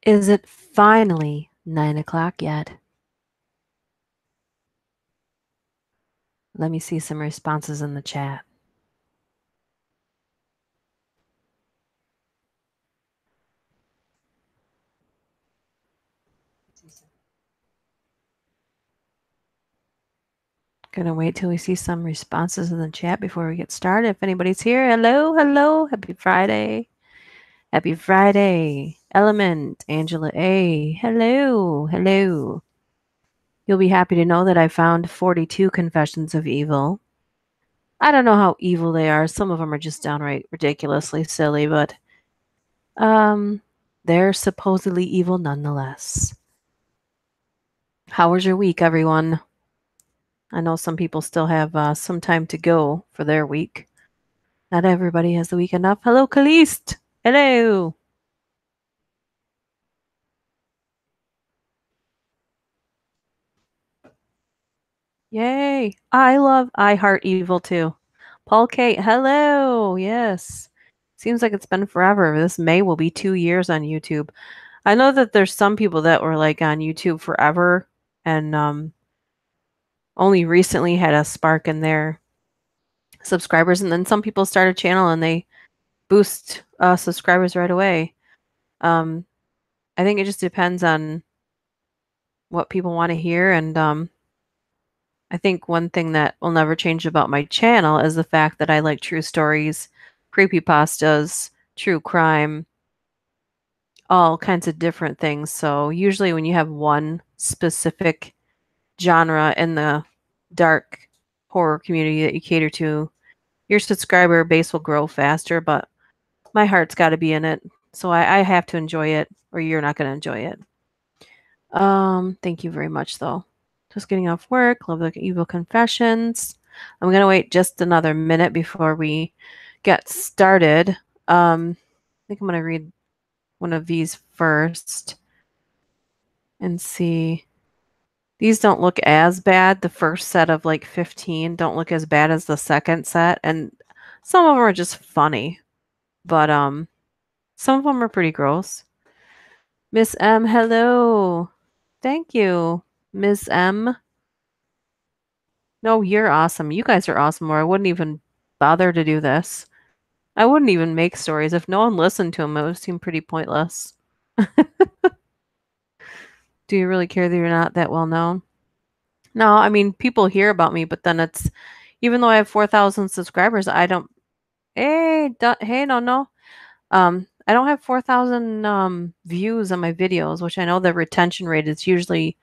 Is it finally 9 o'clock yet? Let me see some responses in the chat. Gonna wait till we see some responses in the chat before we get started. If anybody's here, hello, hello, happy Friday. Happy Friday. Element, Angela A. Hello, hello. You'll be happy to know that I found 42 confessions of evil. I don't know how evil they are. Some of them are just downright ridiculously silly, but they're supposedly evil nonetheless. How was your week, everyone? I know some people still have some time to go for their week. Not everybody has the weekend off. Hello, Kahlest. Hello. Yay. I heart evil too. Paul Kate, hello. Yes. Seems like it's been forever. This May will be 2 years on YouTube. I know that there's some people that were like on YouTube forever and only recently had a spark in their subscribers, and then some people start a channel and they boost subscribers right away. I think it just depends on what people want to hear, and I think one thing that will never change about my channel is the fact that I like true stories, creepypastas, true crime, all kinds of different things. So usually when you have one specific genre in the dark horror community that you cater to, your subscriber base will grow faster, but my heart's got to be in it. So I have to enjoy it, or you're not going to enjoy it. Thank you very much, though. Just getting off work. Love the evil confessions. I'm going to wait just another minute before we get started. I think I'm going to read one of these first and see. These don't look as bad. The first set of like 15 don't look as bad as the second set, and some of them are just funny, but some of them are pretty gross. Miss M, hello. Thank you, Miss M. No, you're awesome. You guys are awesome, or I wouldn't even bother to do this. I wouldn't even make stories. If no one listened to them, it would seem pretty pointless. Do you really care that you're not that well known? No, I mean, people hear about me, but then it's, even though I have 4,000 subscribers, I don't, hey, no. I don't have 4,000 views on my videos, which I know the retention rate is usually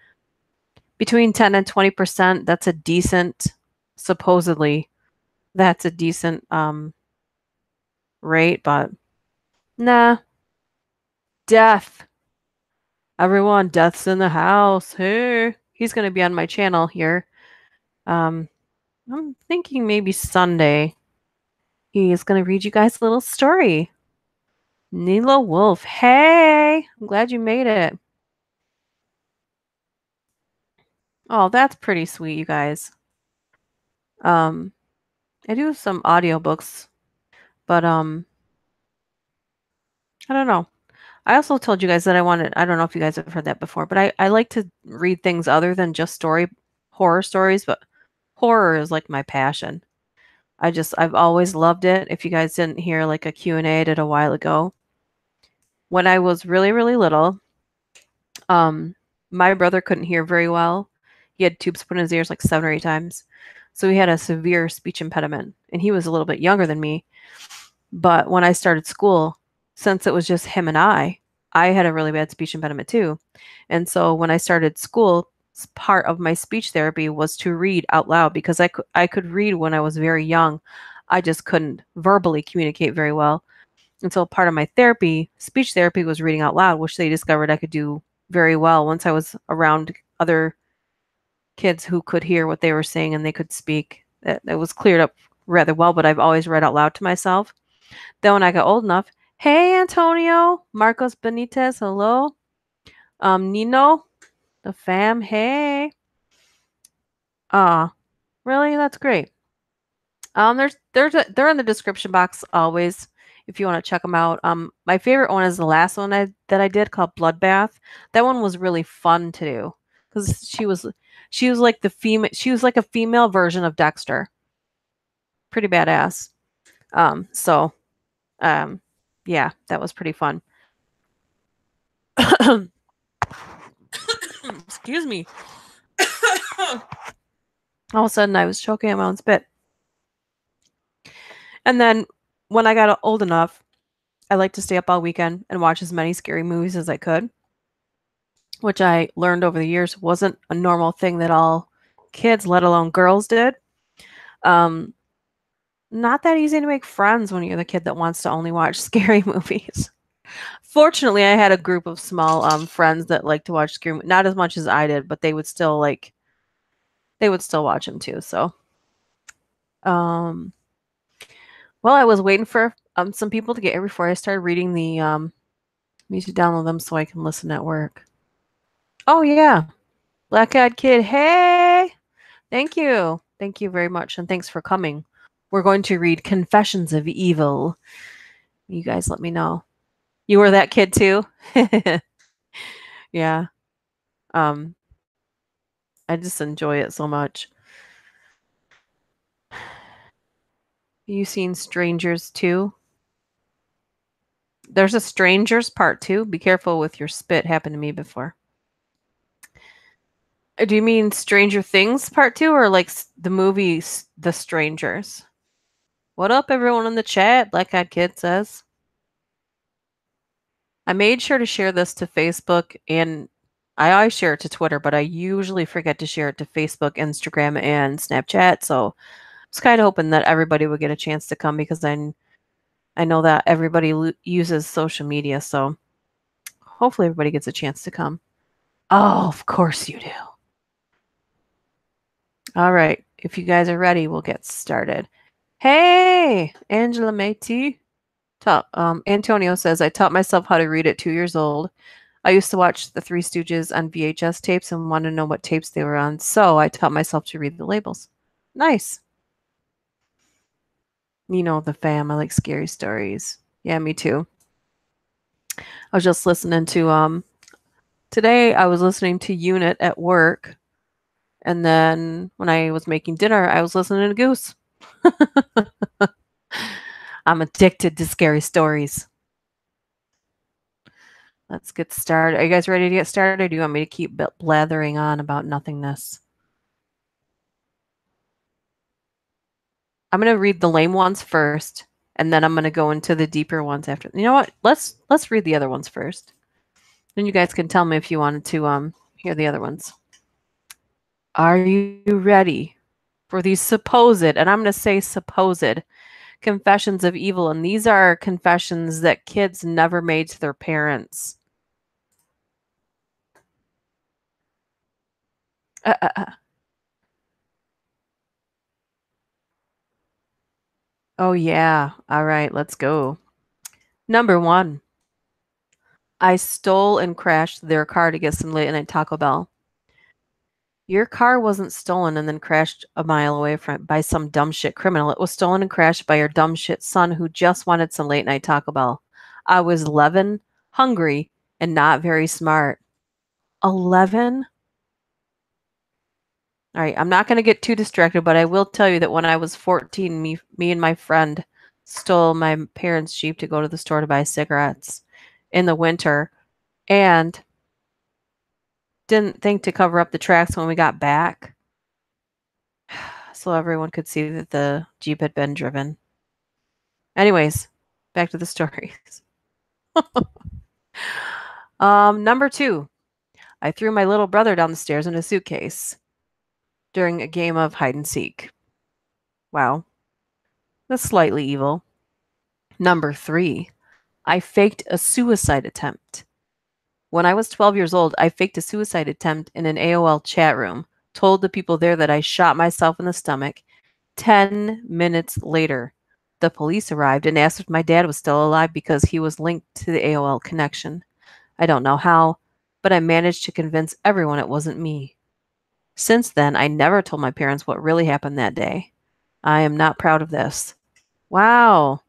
between 10 and 20%. That's a decent, supposedly, that's a decent rate, but nah. Death. Everyone, Death's in the house. Hey, he's going to be on my channel here. I'm thinking maybe Sunday. He is going to read you guys a little story. Nilo Wolf. Hey, I'm glad you made it. Oh, that's pretty sweet, you guys. I do some audiobooks, but I don't know. I also told you guys that I don't know if you guys have heard that before, but I like to read things other than just horror stories, but horror is like my passion. I've always loved it. If you guys didn't hear like a Q&A I did a while ago, when I was really, really little, um, my brother couldn't hear very well. He had tubes put in his ears like 7 or 8 times. So he had a severe speech impediment, and he was a little bit younger than me. But when I started school, since it was just him and I had a really bad speech impediment too. And so when I started school, part of my speech therapy was to read out loud because I could read when I was very young. I just couldn't verbally communicate very well. And so part of my therapy, speech therapy, was reading out loud, which they discovered I could do very well once I was around other kids who could hear what they were saying and they could speak. It was cleared up rather well, but I've always read out loud to myself. Then when I got old enough, hey Antonio, Marcos Benitez, hello. Nino, the fam, hey. Really? That's great. They're in the description box always if you want to check them out. My favorite one is the last one that I did called Bloodbath. That one was really fun to do because she was like a female version of Dexter. Pretty badass. So um, yeah, that was pretty fun. Excuse me. All of a sudden, I was choking on my own spit. And then when I got old enough, I liked to stay up all weekend and watch as many scary movies as I could, which I learned over the years wasn't a normal thing that all kids, let alone girls, did. Um, Not that easy to make friends when you're the kid that wants to only watch scary movies. Fortunately, I had a group of small friends that liked to watch scary, not as much as I did, but they would still watch them too. So, um, well, I was waiting for some people to get here before I started reading the need to download them so I can listen at work. Oh yeah, Black Eyed Kid. Hey, thank you very much, and thanks for coming. We're going to read Confessions of Evil. You guys, let me know. You were that kid too. Yeah. Um, I just enjoy it so much. You seen Strangers too? There's a Strangers part 2. Be careful with your spit. Happened to me before. Do you mean Stranger Things part 2 or like the movie The Strangers? What up, everyone in the chat? Black Eyed Kid says. I made sure to share this to Facebook, and I always share it to Twitter, but I usually forget to share it to Facebook, Instagram, and Snapchat. So I was kind of hoping that everybody would get a chance to come because I know that everybody uses social media. So hopefully everybody gets a chance to come. Oh, of course you do. All right. If you guys are ready, we'll get started. Hey, Angela Métis. Antonio says, I taught myself how to read at 2 years old. I used to watch the Three Stooges on VHS tapes and wanted to know what tapes they were on, so I taught myself to read the labels. Nice. You know the fam. I like scary stories. Yeah, me too. I was just listening to today I was listening to Unit at work, and then when I was making dinner, I was listening to Goose. I'm addicted to scary stories. Let's get started. Are you guys ready to get started, or do you want me to keep blathering on about nothingness? I'm going to read the lame ones first, and then I'm going to go into the deeper ones after. You know what? Let's read the other ones first. Then you guys can tell me if you wanted to hear the other ones. Are you ready for these supposed, and I'm going to say supposed, confessions of evil? And these are confessions that kids never made to their parents. Oh, yeah. All right, let's go. Number 1. I stole and crashed their car to get some late night Taco Bell. Your car wasn't stolen and then crashed a mile away by some dumb shit criminal. It was stolen and crashed by your dumb shit son who just wanted some late night Taco Bell. I was 11, hungry, and not very smart. 11? All right, I'm not going to get too distracted, but I will tell you that when I was 14, me and my friend stole my parents' Jeep to go to the store to buy cigarettes in the winter and didn't think to cover up the tracks when we got back so everyone could see that the Jeep had been driven. Anyways, back to the stories. Number 2, I threw my little brother down the stairs in a suitcase during a game of hide and seek. Wow. That's slightly evil. Number 3, I faked a suicide attempt. When I was 12 years old, I faked a suicide attempt in an AOL chat room, told the people there that I shot myself in the stomach. 10 minutes later, the police arrived and asked if my dad was still alive because he was linked to the AOL connection. I don't know how, but I managed to convince everyone it wasn't me. Since then, I never told my parents what really happened that day. I am not proud of this. Wow.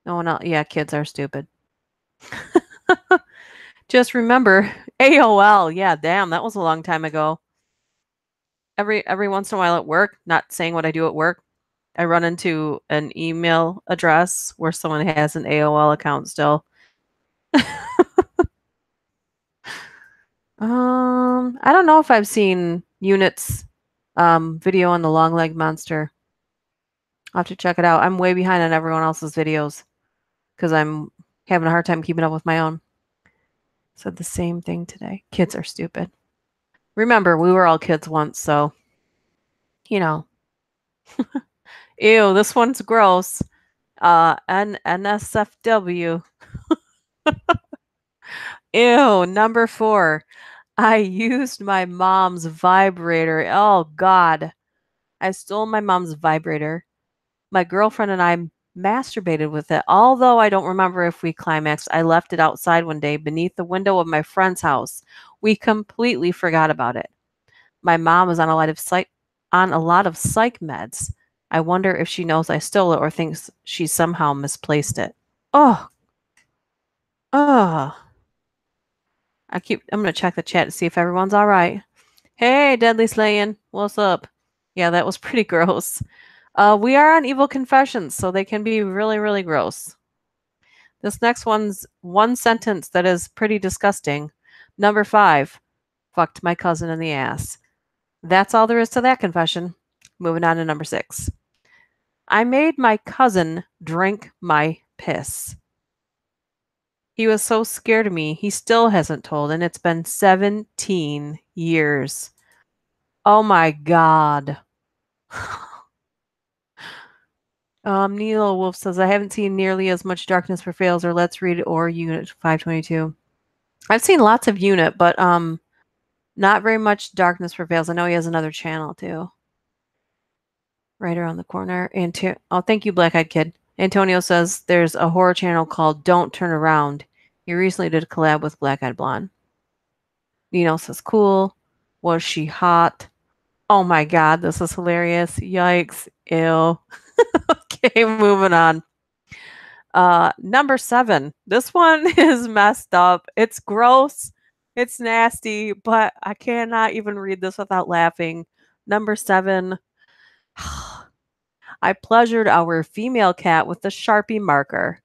No one else. Yeah, kids are stupid. Just remember AOL. Yeah, damn, that was a long time ago. Every once in a while at work, not saying what I do at work, I run into an email address where someone has an AOL account still. I don't know if I've seen Unit's video on the long leg monster. I'll have to check it out. I'm way behind on everyone else's videos because I'm having a hard time keeping up with my own. Said the same thing today. Kids are stupid. Remember, we were all kids once, so you know. Ew, this one's gross. NSFW. Ew, number 4. I used my mom's vibrator. Oh God. I stole my mom's vibrator. My girlfriend and I masturbated with it. Although I don't remember if we climaxed, I left it outside one day beneath the window of my friend's house. We completely forgot about it. My mom was on a lot of psych meds. I wonder if she knows I stole it or thinks she somehow misplaced it. Oh, oh. I'm gonna check the chat to see if everyone's all right. Hey, Deadly Slaying, what's up? Yeah, that was pretty gross. We are on Evil Confessions, so they can be really, really gross. This next one's one sentence that is pretty disgusting. Number 5, fucked my cousin in the ass. That's all there is to that confession. Moving on to number 6. I made my cousin drink my piss. He was so scared of me, he still hasn't told, and it's been 17 years. Oh my God. Neil Wolf says, I haven't seen nearly as much Darkness Prevails or Let's Read or Unit 522. I've seen lots of Unit, but not very much Darkness Prevails. I know he has another channel too. Right around the corner. Oh, thank you, Black Eyed Kid. Antonio says there's a horror channel called Don't Turn Around. He recently did a collab with Black Eyed Blonde. Nino says, cool. Was she hot? Oh my God, this is hilarious. Yikes. Ew. Okay, moving on. Number 7. This one is messed up. It's gross. It's nasty, but I cannot even read this without laughing. Number 7. I pleasured our female cat with a Sharpie marker.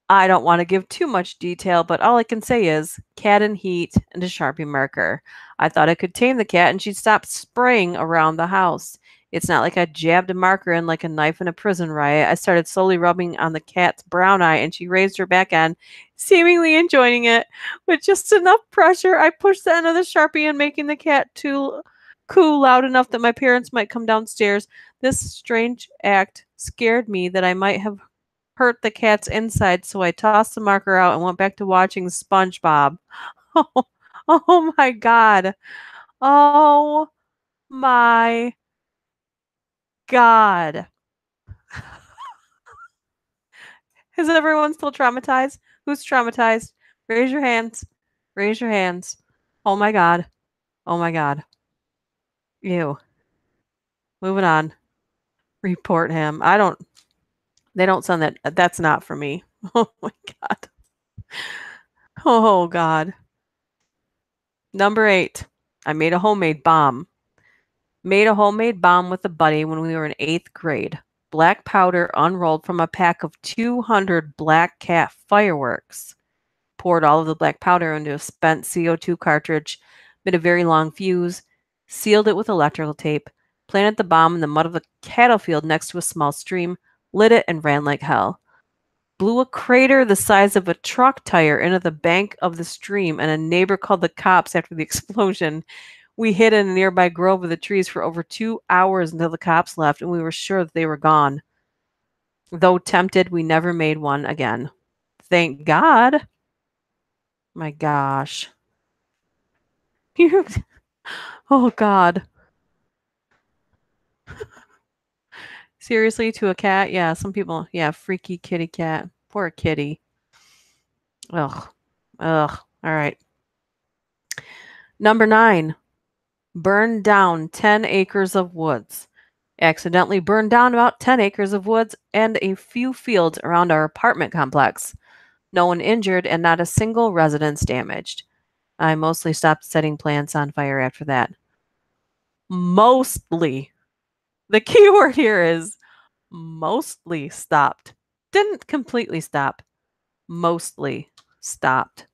I don't want to give too much detail, but all I can say is cat in heat and a Sharpie marker. I thought I could tame the cat and she'd stop spraying around the house. It's not like I jabbed a marker in like a knife in a prison riot. I started slowly rubbing on the cat's brown eye and she raised her back end, seemingly enjoying it. With just enough pressure, I pushed the end of the Sharpie in, making the cat too coo loud enough that my parents might come downstairs. This strange act scared me that I might have hurt the cat's inside, so I tossed the marker out and went back to watching SpongeBob. Oh, oh my God. Oh my God. Is everyone still traumatized? Who's traumatized? Raise your hands. Raise your hands. Oh my God. Oh my God. Ew. Moving on. Report him. They don't send that. That's not for me. Oh my God. Oh God. Number 8. I made a homemade bomb. Made a homemade bomb with a buddy when we were in 8th grade. Black powder unrolled from a pack of 200 Black Cat fireworks. Poured all of the black powder into a spent CO2 cartridge, made a very long fuse, sealed it with electrical tape, planted the bomb in the mud of a cattle field next to a small stream, lit it, and ran like hell. Blew a crater the size of a truck tire into the bank of the stream, and a neighbor called the cops after the explosion. We hid in a nearby grove of the trees for over 2 hours until the cops left, and we were sure that they were gone. Though tempted, we never made one again. Thank God. My gosh. Oh, God. Seriously, to a cat? Yeah, some people. Yeah, freaky kitty cat. Poor kitty. Ugh. Ugh. All right. Number 9. Burned down 10 acres of woods. Accidentally burned down about 10 acres of woods and a few fields around our apartment complex. No one injured and not a single residence damaged. I mostly stopped setting plants on fire after that. Mostly. The key word here is mostly stopped. Didn't completely stop. Mostly stopped.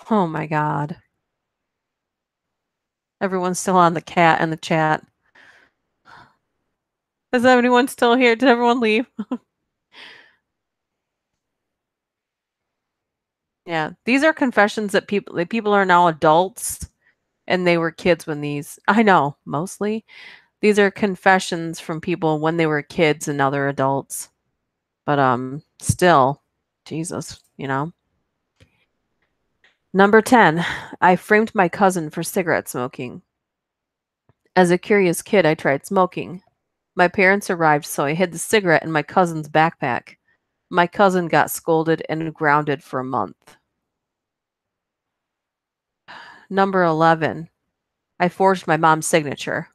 Oh my god. Everyone's still on the cat in the chat. Is anyone still here? Did everyone leave? Yeah, these are confessions that people are now adults and they were kids when these I know, mostly. These are confessions from people when they were kids and now they're adults. But still, Jesus, you know. Number 10, I framed my cousin for cigarette smoking. As a curious kid, I tried smoking. My parents arrived, so I hid the cigarette in my cousin's backpack. My cousin got scolded and grounded for a month. Number 11, I forged my mom's signature.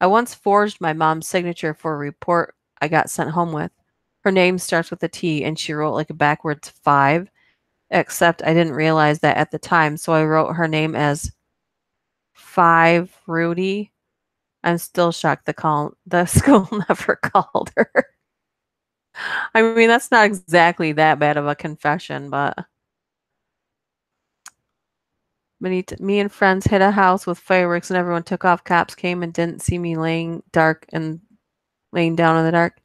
I once forged my mom's signature for a report I got sent home with. Her name starts with a T and she wrote like a backwards 5, except I didn't realize that at the time, so I wrote her name as 5 Rudy. I'm still shocked the school never called her. I mean, that's not exactly that bad of a confession, but me and friends hit a house with fireworks and everyone took off. Cops came and didn't see me laying down in the dark.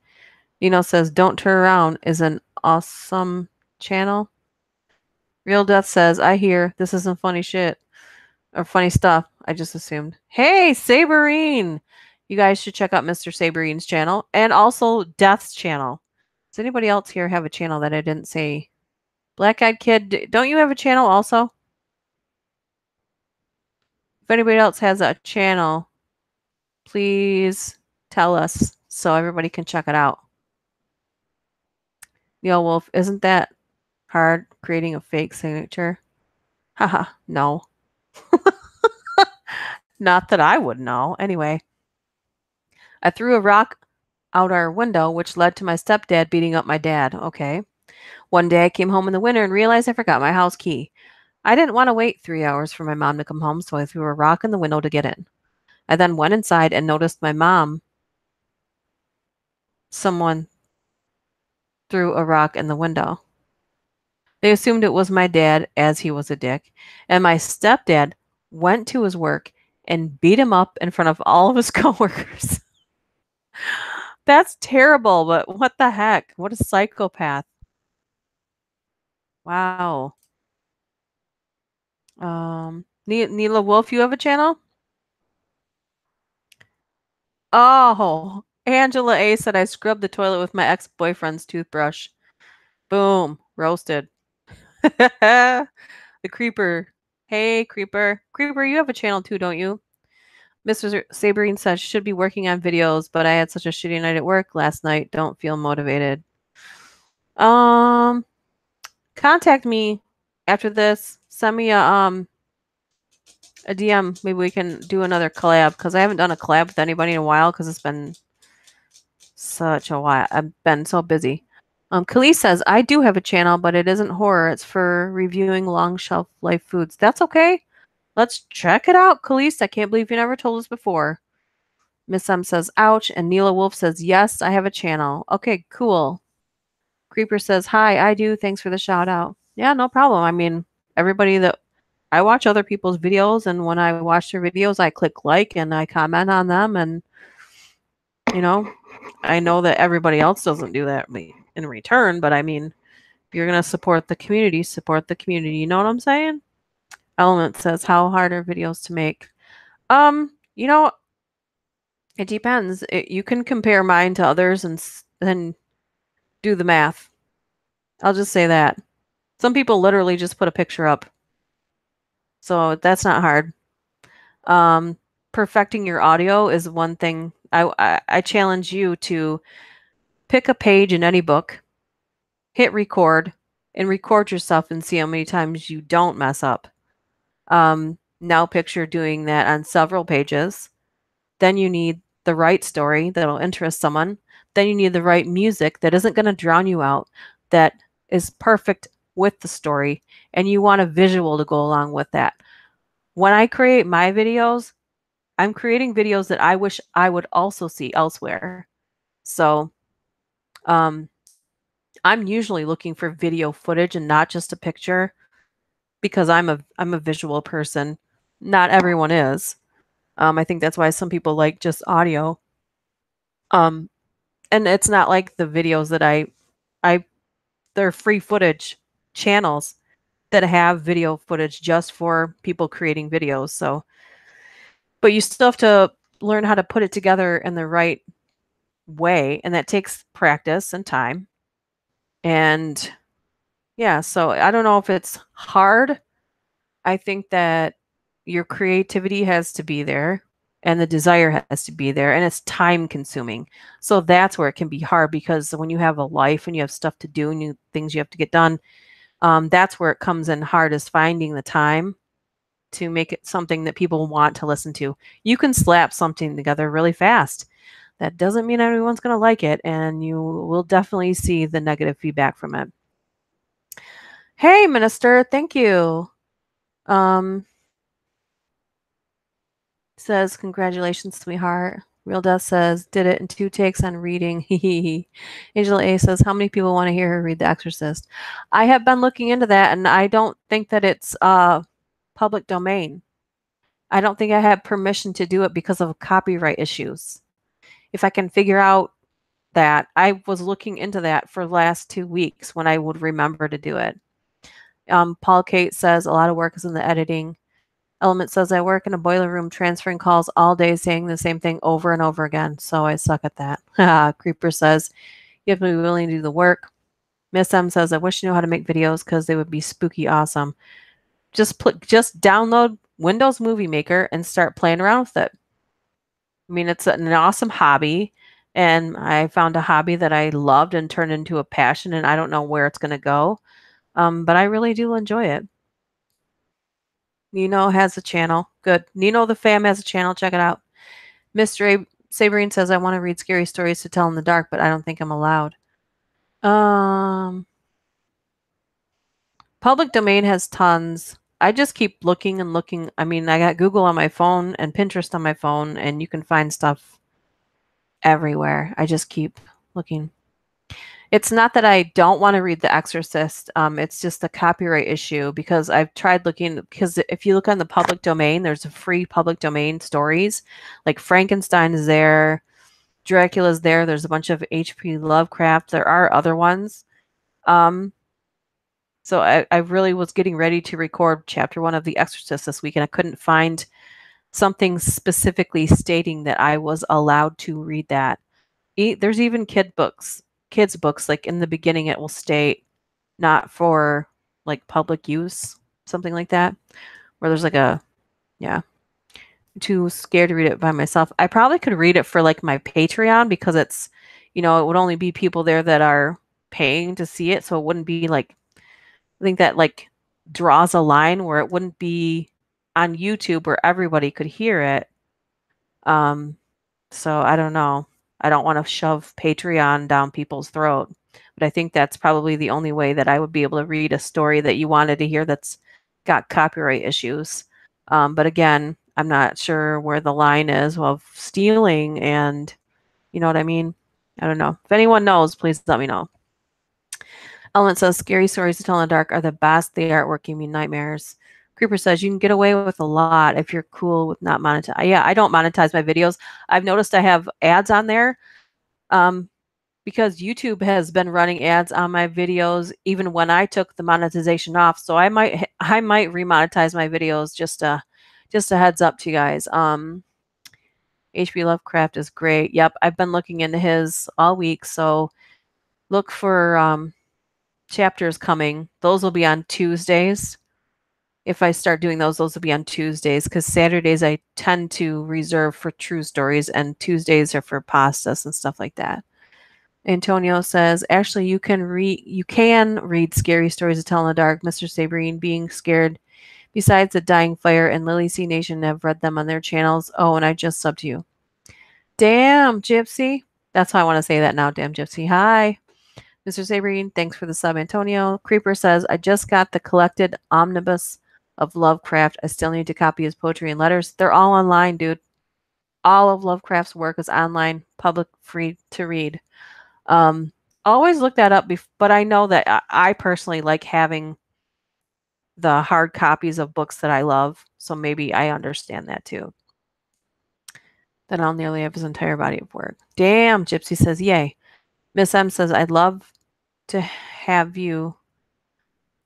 Says, "Don't turn around" is an awesome channel. Real Death says, "I hear this isn't funny shit or funny stuff. I just assumed." Hey, Saberine! You guys should check out Mr. Saberine's channel and also Death's channel. Does anybody else here have a channel that I didn't say? Black Eyed Kid, don't you have a channel also? If anybody else has a channel, please tell us so everybody can check it out. Neil Wolf, isn't that hard creating a fake signature? Haha, no. Not that I would know. Anyway, I threw a rock out our window, which led to my stepdad beating up my dad. Okay. One day I came home in the winter and realized I forgot my house key. I didn't want to wait 3 hours for my mom to come home, so I threw a rock in the window to get in. I then went inside and noticed my mom. Someone threw a rock in the window. They assumed it was my dad, as he was a dick, and my stepdad went to his work and beat him up in front of all of his coworkers. That's terrible, but what the heck? What a psychopath. Wow. Neela Wolf, you have a channel? Oh, Angela A said I scrubbed the toilet with my ex-boyfriend's toothbrush. Boom, roasted. The Creeper. Hey, Creeper. Creeper, you have a channel too, don't you? Mr. Saberine says, should be working on videos, but I had such a shitty night at work last night. Don't feel motivated. Contact me after this. Send me a DM. Maybe we can do another collab because I haven't done a collab with anybody in a while because it's been such a while. I've been so busy. Kahlest says, I do have a channel, but it isn't horror. It's for reviewing long shelf life foods. That's okay. Let's check it out, Kahlest. I can't believe you never told us before. Miss M says, ouch. And Neela Wolf says, yes, I have a channel. Okay, cool. Creeper says, hi, I do. Thanks for the shout out. Yeah, no problem. I mean, everybody that I watch other people's videos, and when I watch their videos, I click like and I comment on them. And, I know that everybody else doesn't do that in return, but I mean, if you're going to support the community, support the community. You know what I'm saying? Element says, how hard are videos to make? You know, it depends. You can compare mine to others and then do the math. I'll just say that. Some people literally just put a picture up. So that's not hard. Perfecting your audio is one thing. I challenge you to pick a page in any book, hit record, and record yourself and see how many times you don't mess up. Now picture doing that on several pages. Then you need the right story that'll interest someone. Then you need the right music that isn't going to drown you out, that is perfect with the story, and you want a visual to go along with that. When I create my videos, I'm creating videos that I wish I would also see elsewhere. So, um, I'm usually looking for video footage and not just a picture because I'm a visual person. Not everyone is. I think that's why some people like just audio. Um, and it's not like the videos that I they're free footage channels that have video footage just for people creating videos. So, but you still have to learn how to put it together in the right way, and that takes practice and time. And yeah, so I don't know if it's hard. I think that your creativity has to be there and the desire has to be there, and it's time consuming. So that's where it can be hard because when you have a life and you have stuff to do and things you have to get done, that's where it comes in hard, is finding the time to make it something that people want to listen to. You can slap something together really fast. That doesn't mean everyone's going to like it, and you will definitely see the negative feedback from it. Hey, Minister, thank you. Says, congratulations, sweetheart. Real Death says, did it in 2 takes on reading. Angela A says, how many people want to hear her read The Exorcist? I have been looking into that, and I don't think that it's public domain. I don't think I have permission to do it because of copyright issues. If I can figure out that, I was looking into that for the last 2 weeks when I would remember to do it. Paul Kate says, a lot of work is in the editing. Element says, I work in a boiler room transferring calls all day saying the same thing over and over again, so I suck at that. Creeper says, you have to be willing to do the work. Miss M says, I wish you knew how to make videos because they would be spooky awesome. Just download Windows Movie Maker and start playing around with it. I mean, it's an awesome hobby, and I found a hobby that I loved and turned into a passion, and I don't know where it's going to go, but I really do enjoy it. Nino has a channel. Good. Nino the Fam has a channel. Check it out. Mr. Sabrine says, I want to read scary stories to tell in the dark, but I don't think I'm allowed. Public domain has tons. I just keep looking and looking. I mean, I got Google on my phone and Pinterest on my phone, and you can find stuff everywhere. I just keep looking. It's not that I don't want to read The Exorcist. It's just a copyright issue because I've tried looking, because if you look on the public domain, there's a free public domain stories. Like Frankenstein is there, Dracula's there, there's a bunch of H.P. Lovecraft. There are other ones. So I really was getting ready to record chapter 1 of The Exorcist this week, and I couldn't find something specifically stating that I was allowed to read that. There's even kids books, like in the beginning it will state not for like public use, something like that, where there's like yeah, too scared to read it by myself. I probably could read it for like my Patreon because it's, it would only be people there that are paying to see it, so it wouldn't be like, I think that like draws a line where it wouldn't be on YouTube where everybody could hear it. So I don't know. I don't want to shove Patreon down people's throat, but I think that's probably the only way that I would be able to read a story that you wanted to hear that's got copyright issues. But again, I'm not sure where the line is of stealing and, you know what I mean? I don't know. If anyone knows, please let me know. Element says, scary stories to tell in the dark are the best. The artwork gave me nightmares. Creeper says, you can get away with a lot if you're cool with not monetize. Yeah, I don't monetize my videos. I've noticed I have ads on there because YouTube has been running ads on my videos even when I took the monetization off. So I might remonetize my videos. Just a heads up to you guys. H.P. Lovecraft is great. Yep, I've been looking into his all week. So look for chapters coming. Those will be on Tuesdays. If I start doing those will be on Tuesdays, because Saturdays I tend to reserve for true stories and Tuesdays are for pastas and stuff like that. Antonio says, actually, you can read scary stories to tell in the dark. Mr. Sabrine, being scared. Besides the Dying Fire and Lily C Nation have read them on their channels. Oh, and I just subbed you. Damn, Gypsy. That's how I want to say that now. Damn, Gypsy. Hi. Mr. Sabrine, thanks for the sub, Antonio. Creeper says, I just got the collected omnibus of Lovecraft. I still need to copy his poetry and letters. They're all online, dude. All of Lovecraft's work is online, public, free to read. Um, always look that up, but I know that I personally like having the hard copies of books that I love, so maybe I understand that too. Then I'll nearly have his entire body of work. Damn, Gypsy says, yay. Miss M says, I'd love to have you.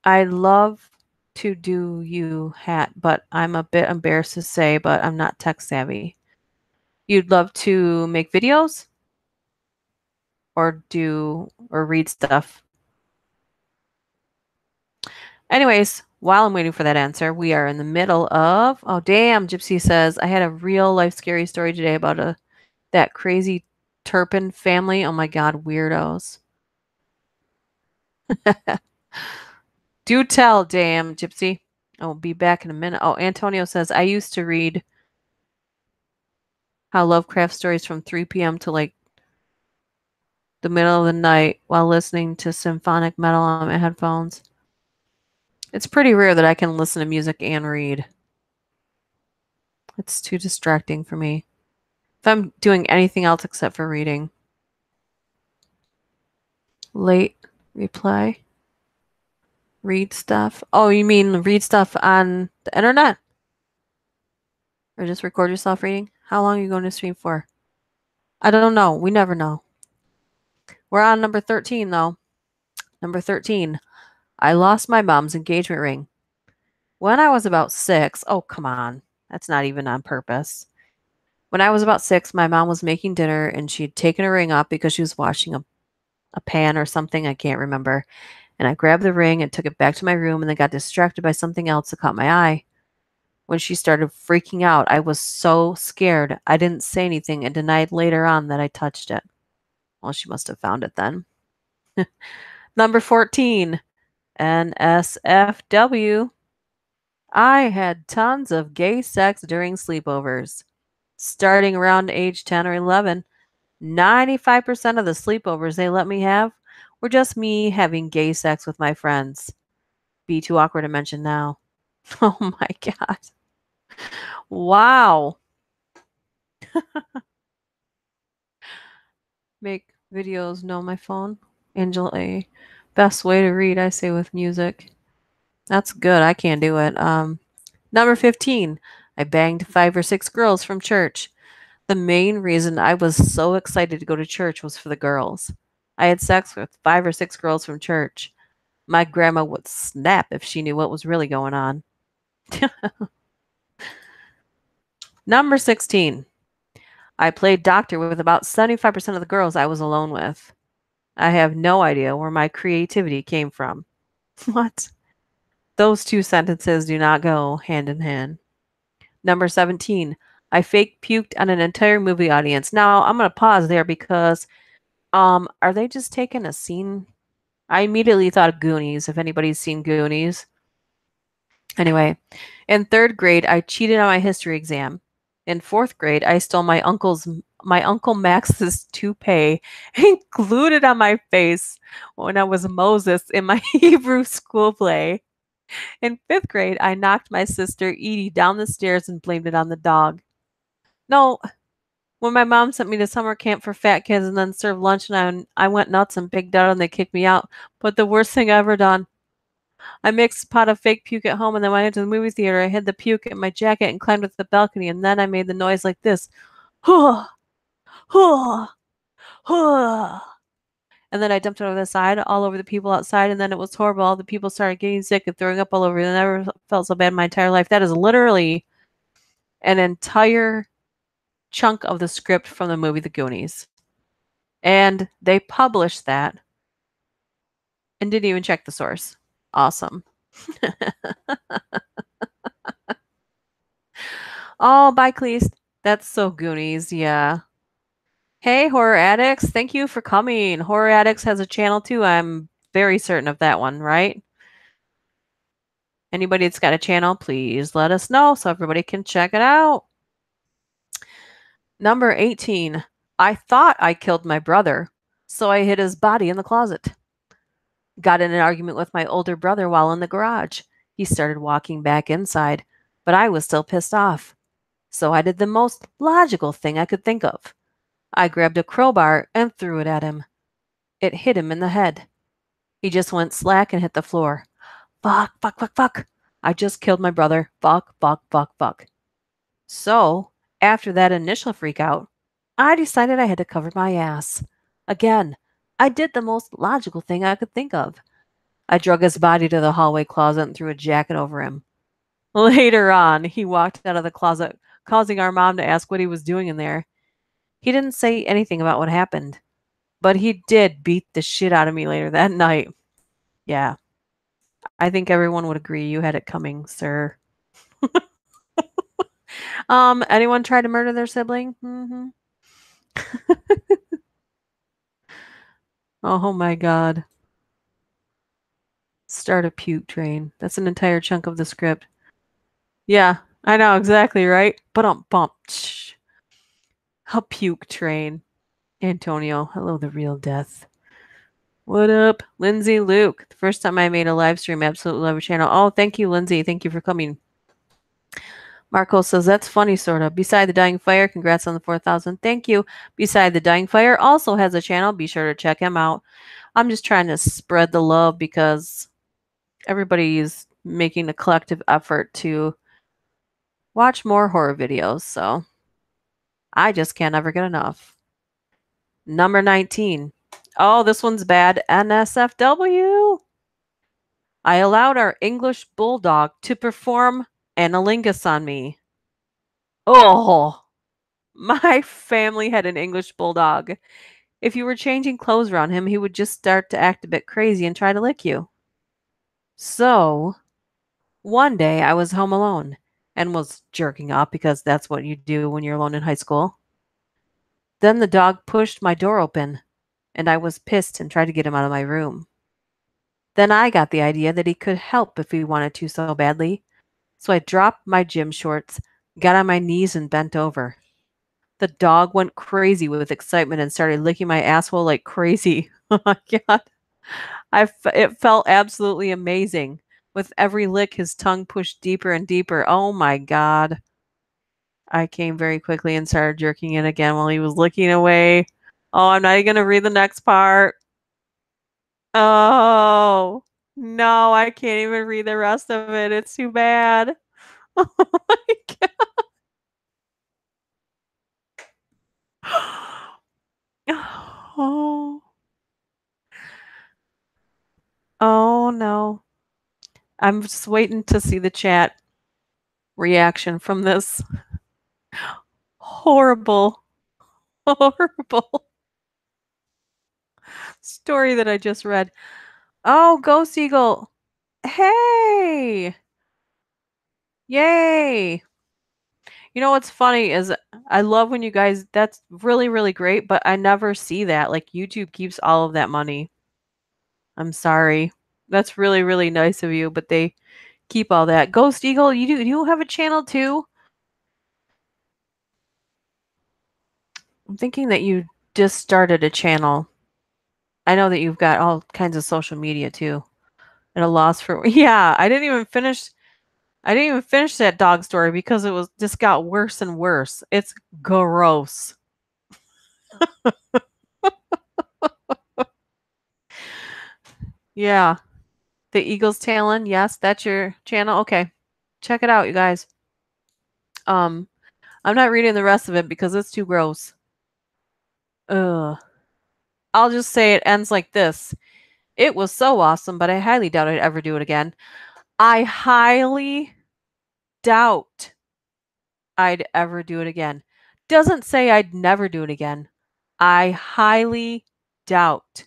I'd love to do you hat, but I'm a bit embarrassed to say, but I'm not tech savvy. You'd love to make videos or read stuff? Anyways, while I'm waiting for that answer, we are in the middle of, oh damn, Gypsy says, I had a real life scary story today about that crazy Turpin family. Oh my god, weirdos. Do tell, damn, Gypsy. I'll be back in a minute. Oh, Antonio says, I used to read how Lovecraft stories from 3 p.m. to like the middle of the night while listening to symphonic metal on my headphones. It's pretty rare that I can listen to music and read. It's too distracting for me. If I'm doing anything else except for reading. Late reply. Read stuff. Oh, you mean read stuff on the internet? Or just record yourself reading? How long are you going to stream for? I don't know. We never know. We're on number 13, though. Number 13. I lost my mom's engagement ring. When I was about 6, oh, come on. That's not even on purpose. When I was about 6, my mom was making dinner and she'd taken her ring off because she was washing a pan or something. I can't remember. And I grabbed the ring and took it back to my room and then got distracted by something else that caught my eye. When she started freaking out, I was so scared. I didn't say anything and denied later on that I touched it. Well, she must have found it then. Number 14. NSFW. I had tons of gay sex during sleepovers. Starting around age 10 or 11, 95% of the sleepovers they let me have were just me having gay sex with my friends. Be too awkward to mention now. Oh my god. Wow. Make videos, no my phone. Angel A. Best way to read, I say, with music. That's good. I can't do it. Number 15. I banged 5 or 6 girls from church. The main reason I was so excited to go to church was for the girls. I had sex with 5 or 6 girls from church. My grandma would snap if she knew what was really going on. Number 16. I played doctor with about 75% of the girls I was alone with. I have no idea where my creativity came from. What? Those two sentences do not go hand in hand. Number 17. I fake puked on an entire movie audience. Now, I'm going to pause there because are they just taking a scene? I immediately thought of Goonies, if anybody's seen Goonies. Anyway, in 3rd grade, I cheated on my history exam. In 4th grade, I stole my Uncle Max's toupee and glued it on my face when I was Moses in my Hebrew school play. In 5th grade, I knocked my sister Edie down the stairs and blamed it on the dog. No, when my mom sent me to summer camp for fat kids and then served lunch and I went nuts and pigged out and they kicked me out. But the worst thing I ever done, I mixed a pot of fake puke at home and then went into the movie theater. I hid the puke in my jacket and climbed up the balcony and then I made the noise like this. Huh, huh, huh. And then I dumped it over the side, all over the people outside, and then it was horrible. All the people started getting sick and throwing up all over. I never felt so bad in my entire life. That is literally an entire chunk of the script from the movie The Goonies. And they published that and didn't even check the source. Awesome. Oh, bye, Kahlest. That's so Goonies, yeah. Hey, Horror Addicts, thank you for coming. Horror Addicts has a channel too. I'm very certain of that one, right? Anybody that's got a channel, please let us know so everybody can check it out. Number 18. I thought I killed my brother, so I hid his body in the closet. Got in an argument with my older brother while in the garage. He started walking back inside, but I was still pissed off. So I did the most logical thing I could think of. I grabbed a crowbar and threw it at him. It hit him in the head. He just went slack and hit the floor. Fuck, fuck, fuck, fuck. I just killed my brother. Fuck, fuck, fuck, fuck. So, after that initial freak out, I decided I had to cover my ass. Again, I did the most logical thing I could think of. I drug his body to the hallway closet and threw a jacket over him. Later on, he walked out of the closet, causing our mom to ask what he was doing in there. He didn't say anything about what happened, but he did beat the shit out of me later that night. Yeah, I think everyone would agree you had it coming, sir. Anyone try to murder their sibling? Oh my god. Start a puke train. That's an entire chunk of the script. Yeah, I know exactly, right? But bump. A puke train. Antonio, hello, the real death. What up? Lindsay Luke. The first time I made a live stream, absolutely love your channel. Oh, thank you, Lindsay. Thank you for coming. Marco says, that's funny, sort of. Beside the Dying Fire, congrats on the 4,000. Thank you. Beside the Dying Fire also has a channel. Be sure to check him out. I'm just trying to spread the love because everybody's making a collective effort to watch more horror videos, so I just can't ever get enough. Number 19. Oh, this one's bad. NSFW. I allowed our English bulldog to perform analingus on me. Oh, my family had an English bulldog. If you were changing clothes around him, he would just start to act a bit crazy and try to lick you. So, one day I was home alone and was jerking off because that's what you do when you're alone in high school. Then the dog pushed my door open, and I was pissed and tried to get him out of my room. Then I got the idea that he could help if he wanted to so badly, so I dropped my gym shorts, got on my knees, and bent over. The dog went crazy with excitement and started licking my asshole like crazy. Oh my god. It felt absolutely amazing. With every lick, his tongue pushed deeper and deeper. Oh my god. I came very quickly and started jerking it again while he was looking away. Oh, I'm not even going to read the next part. Oh, no, I can't even read the rest of it. It's too bad. Oh my god. Oh. Oh no. I'm just waiting to see the chat reaction from this horrible, horrible story that I just read. Oh, Ghost Eagle. Hey. Yay. You know what's funny is I love when you guys, that's really, really great, but I never see that. Like YouTube keeps all of that money. I'm sorry. That's really, really nice of you, but they keep all that. Ghost Eagle, you have a channel too? I'm thinking that you just started a channel. I know that you've got all kinds of social media too. At a loss for yeah, I didn't even finish that dog story because it was just got worse and worse. It's gross. Yeah. The Eagle's Talon. Yes, that's your channel. Okay. Check it out, you guys. I'm not reading the rest of it because it's too gross. Ugh. I'll just say it ends like this. It was so awesome, but I highly doubt I'd ever do it again. I highly doubt I'd ever do it again. Doesn't say I'd never do it again. I highly doubt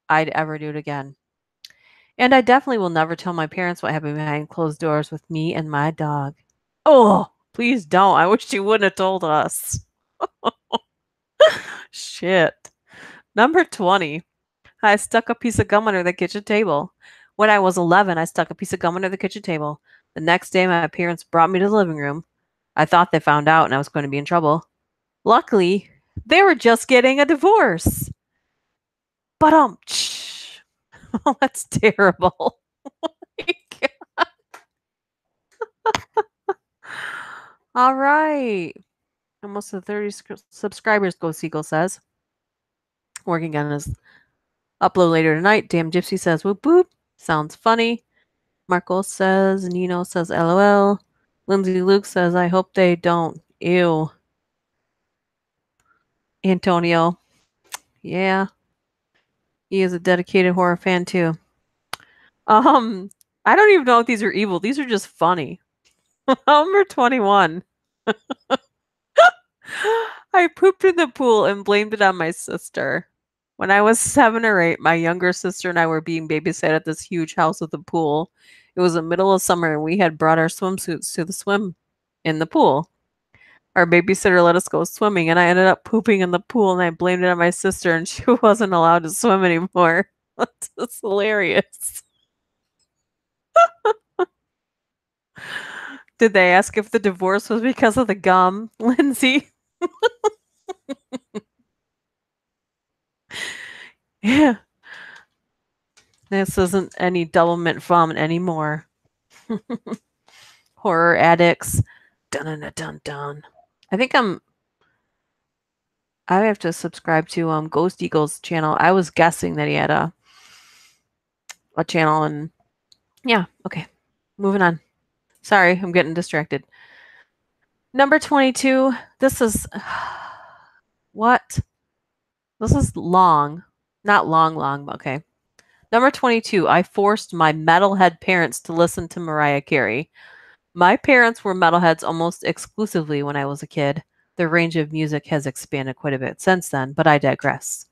I'd ever do it again. And I definitely will never tell my parents what happened behind closed doors with me and my dog. Oh, please don't. I wish you wouldn't have told us. Shit. Number 20. I stuck a piece of gum under the kitchen table. When I was 11, I stuck a piece of gum under the kitchen table. The next day, my parents brought me to the living room. I thought they found out and I was going to be in trouble. Luckily, they were just getting a divorce. But oh, that's terrible. All right. Almost to 30 subscribers, Go Seagull says. Working on his upload later tonight. Damn Gypsy says whoop whoop. Sounds funny. Marco says, Nino says LOL. Lindsay Luke says, I hope they don't. Ew. Antonio. Yeah. He is a dedicated horror fan too. I don't even know if these are evil. These are just funny. Number 21. I pooped in the pool and blamed it on my sister. When I was 7 or 8, my younger sister and I were being babysat at this huge house with a pool. It was the middle of summer and we had brought our swimsuits to the swim in the pool. Our babysitter let us go swimming and I ended up pooping in the pool and I blamed it on my sister and she wasn't allowed to swim anymore. That's hilarious. Did they ask if the divorce was because of the gum, Lindsay? Yeah. This isn't any double mint vomit anymore. Horror addicts. Dun dun dun dun. I think I have to subscribe to Ghost Eagle's channel. I was guessing that he had a channel and yeah, okay. Moving on. Sorry, I'm getting distracted. Number 22. This is what? This is long. Not long, okay. Number 22. I forced my metalhead parents to listen to Mariah Carey. My parents were metalheads almost exclusively when I was a kid. Their range of music has expanded quite a bit since then, but I digress.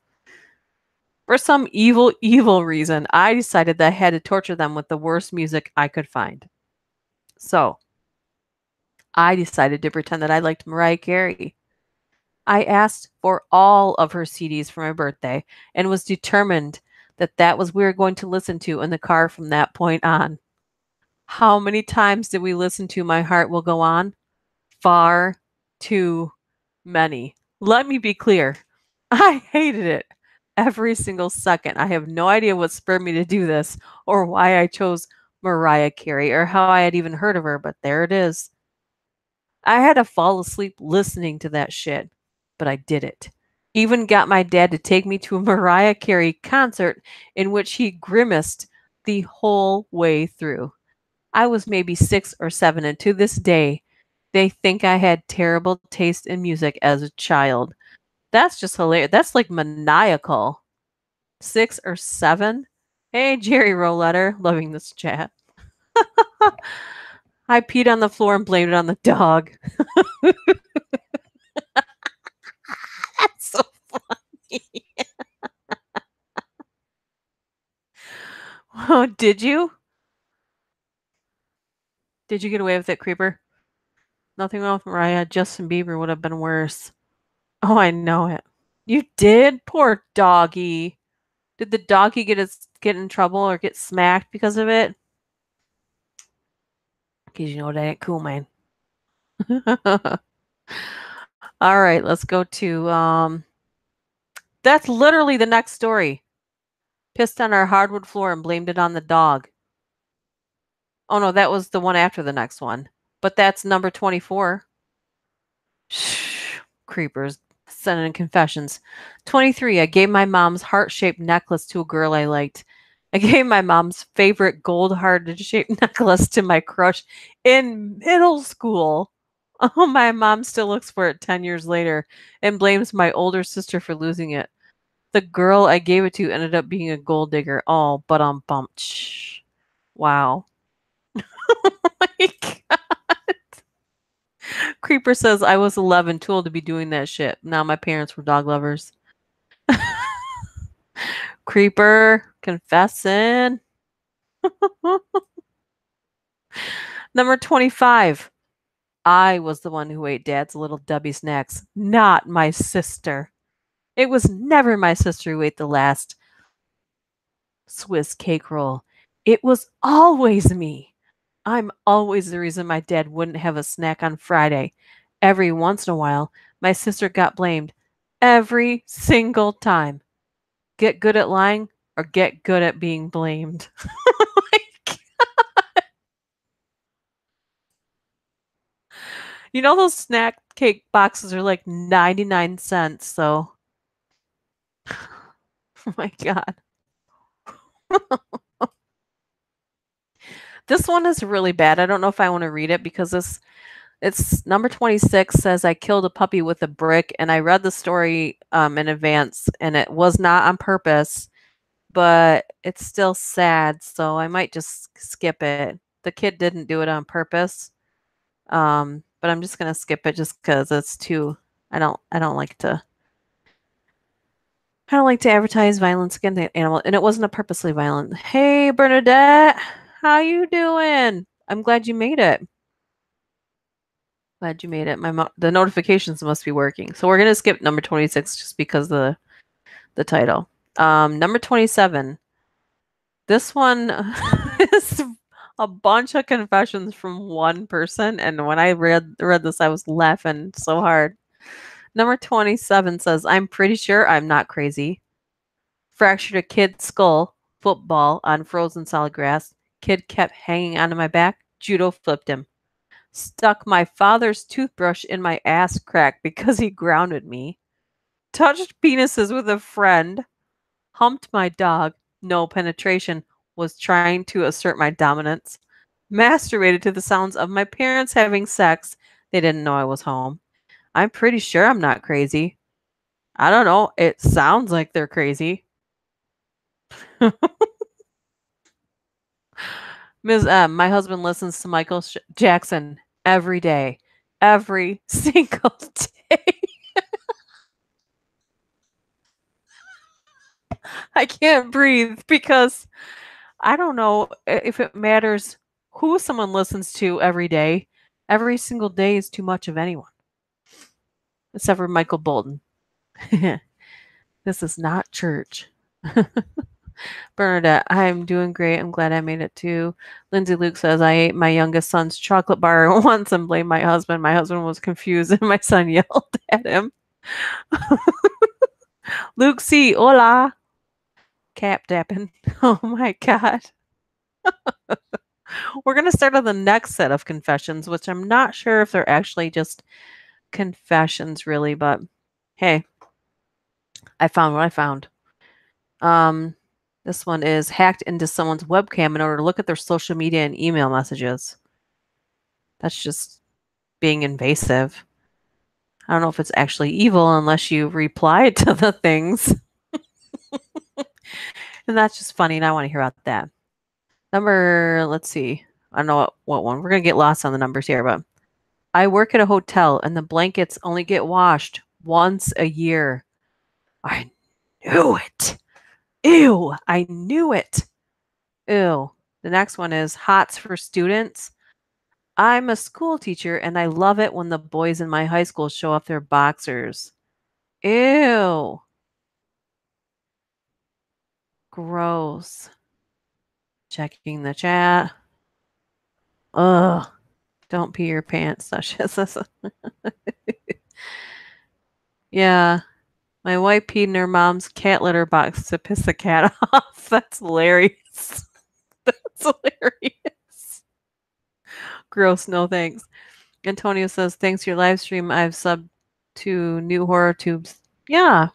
For some evil reason, I decided that I had to torture them with the worst music I could find. So, I decided to pretend that I liked Mariah Carey. I asked for all of her CDs for my birthday and was determined that that was what we were going to listen to in the car from that point on. How many times did we listen to My Heart Will Go On? Far too many. Let me be clear. I hated it every single second. I have no idea what spurred me to do this or why I chose Mariah Carey or how I had even heard of her, but there it is. I had to fall asleep listening to that shit, but I did it. Even got my dad to take me to a Mariah Carey concert in which he grimaced the whole way through. I was maybe 6 or 7, and to this day, they think I had terrible taste in music as a child. That's just hilarious. That's like maniacal. 6 or 7? Hey, Jerry Rholetter, loving this chat. I peed on the floor and blamed it on the dog. That's so funny. Oh, did you? Did you get away with it, Creeper? Nothing wrong with Mariah. Justin Bieber would have been worse. Oh, I know it. You did? Poor doggy. Did the doggy get in trouble or get smacked because of it? Because you know that ain't cool, man. All right, let's go to that's literally the next story. Pissed on our hardwood floor and blamed it on the dog. Oh no, that was the one after the next one. But that's number 24. Shh, creepers. Sending in confessions. 23. I gave my mom's heart-shaped necklace to a girl I liked. I gave my mom's favorite gold-hearted shaped necklace to my crush in middle school. Oh, my mom still looks for it 10 years later and blames my older sister for losing it. The girl I gave it to ended up being a gold digger. Oh, but I'm bumped. Shh. Wow. Oh my God. Creeper says I was 11, too old to be doing that shit. Now my parents were dog lovers. Creeper, confessing. Number 25. I was the one who ate Dad's Little Debbie snacks, not my sister. It was never my sister who ate the last Swiss cake roll. It was always me. I'm always the reason my dad wouldn't have a snack on Friday. Every once in a while, My sister got blamed every single time. Get good at lying or get good at being blamed. Like, you know those snack cake boxes are like 99 cents, so oh my god. This one is really bad. I don't know if I want to read it because it's number 26 says I killed a puppy with a brick, and I read the story in advance, and it was not on purpose, but it's still sad, so I might just skip it. The kid didn't do it on purpose. But I'm just gonna skip it just because it's too I don't like to advertise violence against an animal, and it wasn't a purposely violent. Hey Bernadette, how you doing? I'm glad you made it. Glad you made it. The notifications must be working. So we're gonna skip number 26 just because the title. Number 27. This one is a bunch of confessions from one person, and when I read this, I was laughing so hard. Number 27 says, I'm pretty sure I'm not crazy. Fractured a kid's skull, football on frozen solid grass. Kid kept hanging onto my back. Judo flipped him. Stuck my father's toothbrush in my ass crack because he grounded me. Touched penises with a friend. Humped my dog. No penetration. Was trying to assert my dominance. Masturbated to the sounds of my parents having sex. They didn't know I was home. I'm pretty sure I'm not crazy. I don't know. It sounds like they're crazy. Ms. M, my husband listens to Michael Jackson every day. Every single day. I can't breathe because I don't know if it matters who someone listens to every day. Every single day is too much of anyone, except for Michael Bolton. This is not church. Bernadette, I'm doing great. I'm glad I made it too. Lindsay Luke says, I ate my youngest son's chocolate bar once and blamed my husband. My husband was confused and my son yelled at him. Luke C. Hola. Cap dapping. Oh my God. We're going to start on the next set of confessions, which I'm not sure if they're actually just confessions, really, but hey, I found what I found. This one is hacked into someone's webcam in order to look at their social media and email messages. That's just being invasive. I don't know if it's actually evil unless you reply to the things. And that's just funny, and I want to hear about that. Let's see. I don't know what one. We're going to get lost on the numbers here, but I work at a hotel, and the blankets only get washed once a year. I knew it. Ew, I knew it. Ew. The next one is hots for students. I'm a school teacher, and I love it when the boys in my high school show off their boxers. Ew. Gross. Checking the chat. Ugh. Don't pee your pants, Duchess. Yeah. My wife peed in her mom's cat litter box to piss the cat off. That's hilarious. That's hilarious. Gross. No thanks. Antonio says, thanks to your live stream, I've subbed to new horror tubes. Yeah.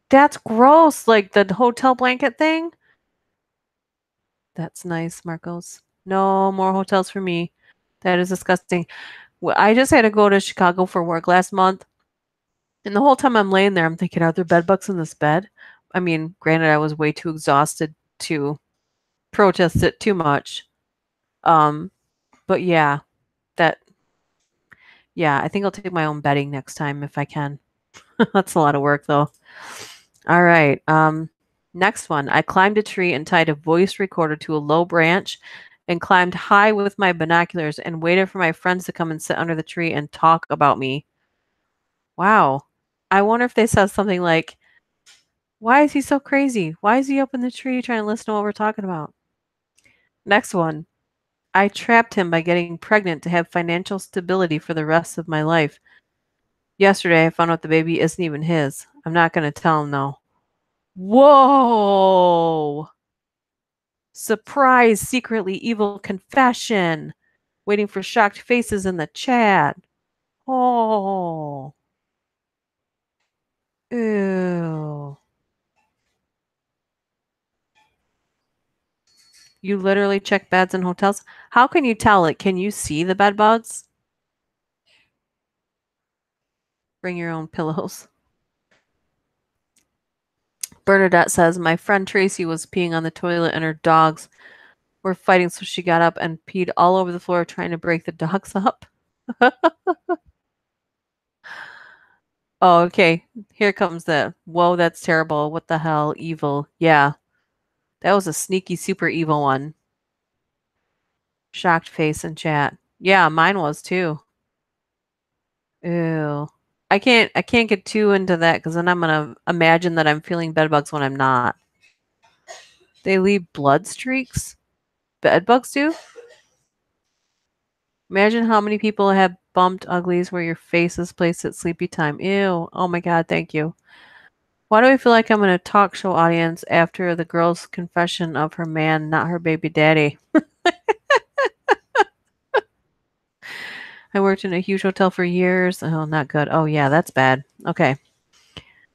That's gross. Like the hotel blanket thing. That's nice, Marcos. No more hotels for me. That is disgusting. Well, I just had to go to Chicago for work last month. And the whole time I'm laying there, I'm thinking, are there bed bugs in this bed? I mean, granted, I was way too exhausted to protest it too much. But yeah, I think I'll take my own bedding next time if I can. That's a lot of work, though. All right. Next one. I climbed a tree and tied a voice recorder to a low branch and climbed high with my binoculars and waited for my friends to come and sit under the tree and talk about me. Wow. I wonder if they said something like, why is he so crazy? Why is he up in the tree trying to listen to what we're talking about? Next one. I trapped him by getting pregnant to have financial stability for the rest of my life. Yesterday, I found out the baby isn't even his. I'm not going to tell him, though. Whoa! Surprise, secretly evil confession. Waiting for shocked faces in the chat. Oh. Ew. You literally check beds in hotels? How can you tell it? Can you see the bed bugs? Bring your own pillows. Bernadette says, my friend Tracy was peeing on the toilet and her dogs were fighting, so she got up and peed all over the floor trying to break the dogs up. Oh, okay. Here comes the, whoa, that's terrible. What the hell? Evil. Yeah. That was a sneaky, super evil one. Shocked face in chat. Yeah, mine was too. Ew. I can't get too into that because then I'm gonna imagine that I'm feeling bed bugs when I'm not. They leave blood streaks? Bed bugs do? Imagine how many people have bumped uglies where your face is placed at sleepy time. Ew. Oh my god, thank you. Why do I feel like I'm in a talk show audience after the girl's confession of her man, not her baby daddy? I worked in a huge hotel for years. Oh, not good. Oh, yeah, that's bad. Okay.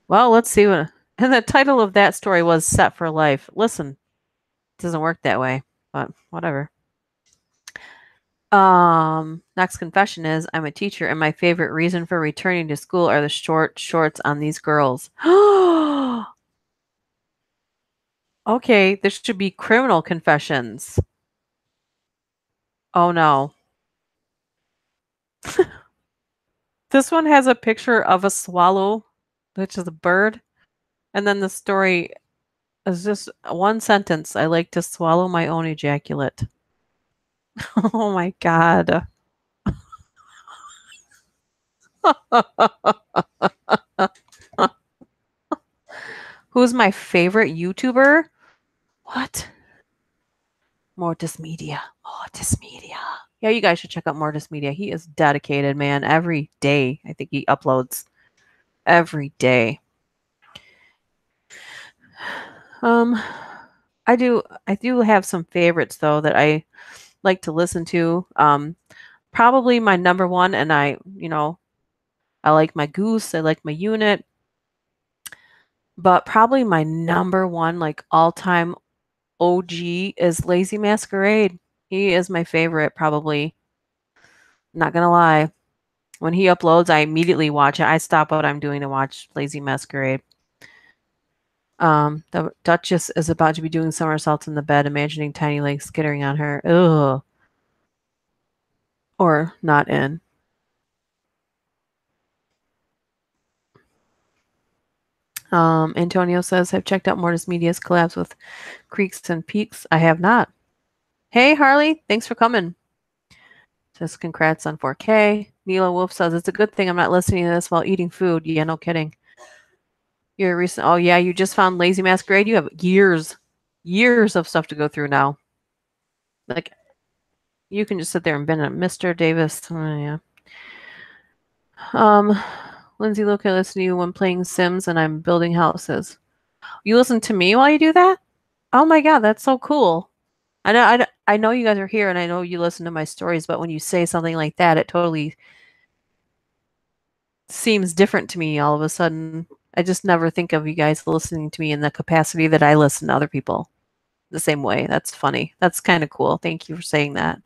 Well, let's see what. And the title of that story was Set for Life. Listen, it doesn't work that way, but whatever. Next confession is I'm a teacher, and my favorite reason for returning to school are the short shorts on these girls. Okay, this should be criminal confessions. Oh no. This one has a picture of a swallow, which is a bird, and then the story is just one sentence. I like to swallow my own ejaculate. Oh my god. Who's my favorite YouTuber? What? Mortis Media. Mortis Media. Yeah, you guys should check out Mortis Media. He is dedicated, man. Every day, I think he uploads. Every day. Um, I do have some favorites though that I like to listen to. Probably my number one, and I like my Goose. I like my Unit. But probably my number one, like all time OG is Lazy Masquerade. He is my favorite, probably. Not gonna lie. When he uploads, I immediately watch it. I stop what I'm doing to watch Lazy Masquerade. The Duchess is about to be doing somersaults in the bed, imagining tiny legs skittering on her. Ugh. Or not in. Antonio says, I've checked out Mortis Media's collabs with Creeks and Peaks. I have not. Hey, Harley. Thanks for coming. Says, congrats on 4K. Neela Wolf says, it's a good thing I'm not listening to this while eating food. Yeah, no kidding. You're recent. Oh, yeah, you just found Lazy Masquerade. You have years of stuff to go through now. Like, you can just sit there and bin it. Mr. Davis. Oh, yeah. Lindsay, look, I listen to you when playing Sims and I'm building houses. You listen to me while you do that? Oh my god, that's so cool. I know you guys are here and I know you listen to my stories, but when you say something like that, it totally seems different to me all of a sudden. I just never think of you guys listening to me in the capacity that I listen to other people the same way. That's funny. That's kind of cool. Thank you for saying that.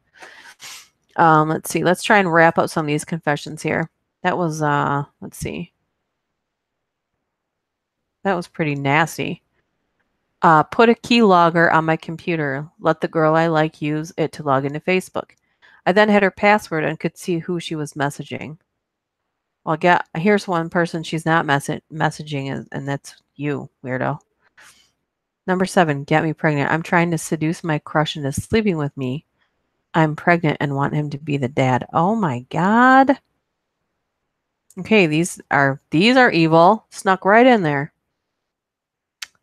Let's see. Let's try and wrap up some of these confessions here. That was let's see. That was pretty nasty. Put a keylogger on my computer. Let the girl I like use it to log into Facebook. I then had her password and could see who she was messaging. Well, here's one person she's not messaging, and that's you, weirdo. Number 7, get me pregnant. I'm trying to seduce my crush into sleeping with me. I'm pregnant and want him to be the dad. Oh my god. Okay, these are evil. Snuck right in there.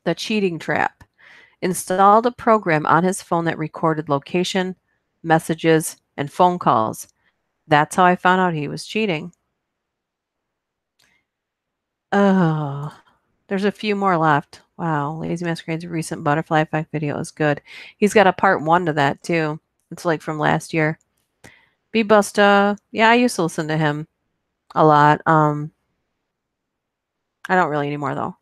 The cheating trap. Installed a program on his phone that recorded location, messages, and phone calls. That's how I found out he was cheating. Oh, there's a few more left. Wow, Lazy Masquerade's recent Butterfly Effect video is good. He's got a part 1 to that, too. It's, like, from last year. B Busta, yeah, I used to listen to him a lot. I don't really anymore, though.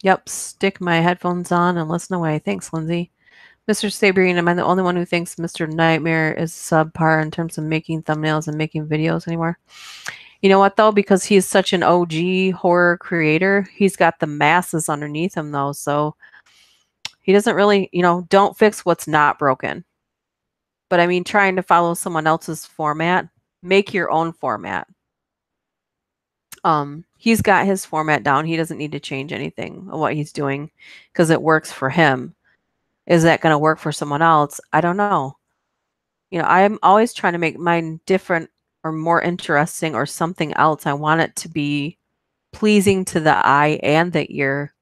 Yep, stick my headphones on and listen away. Thanks, Lindsay. Mr. Sabrine, am I the only one who thinks Mr. Nightmare is subpar in terms of making thumbnails and making videos anymore? You know what, though? Because he's such an OG horror creator, he's got the masses underneath him, though. So he doesn't really, don't fix what's not broken. But I mean, trying to follow someone else's format, make your own format. He's got his format down. He doesn't need to change anything of what he's doing because it works for him. Is that going to work for someone else? I don't know. I'm always trying to make mine different or more interesting or something else. I want it to be pleasing to the eye and the ear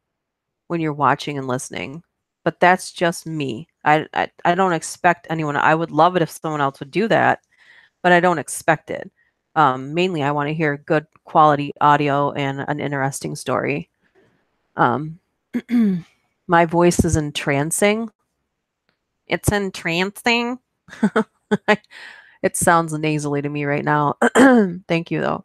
when you're watching and listening. But that's just me. I don't expect anyone. I would love it if someone else would do that, but I don't expect it. Mainly, I want to hear good quality audio and an interesting story. Um, my voice is entrancing. It's entrancing. It sounds nasally to me right now. Thank you, though.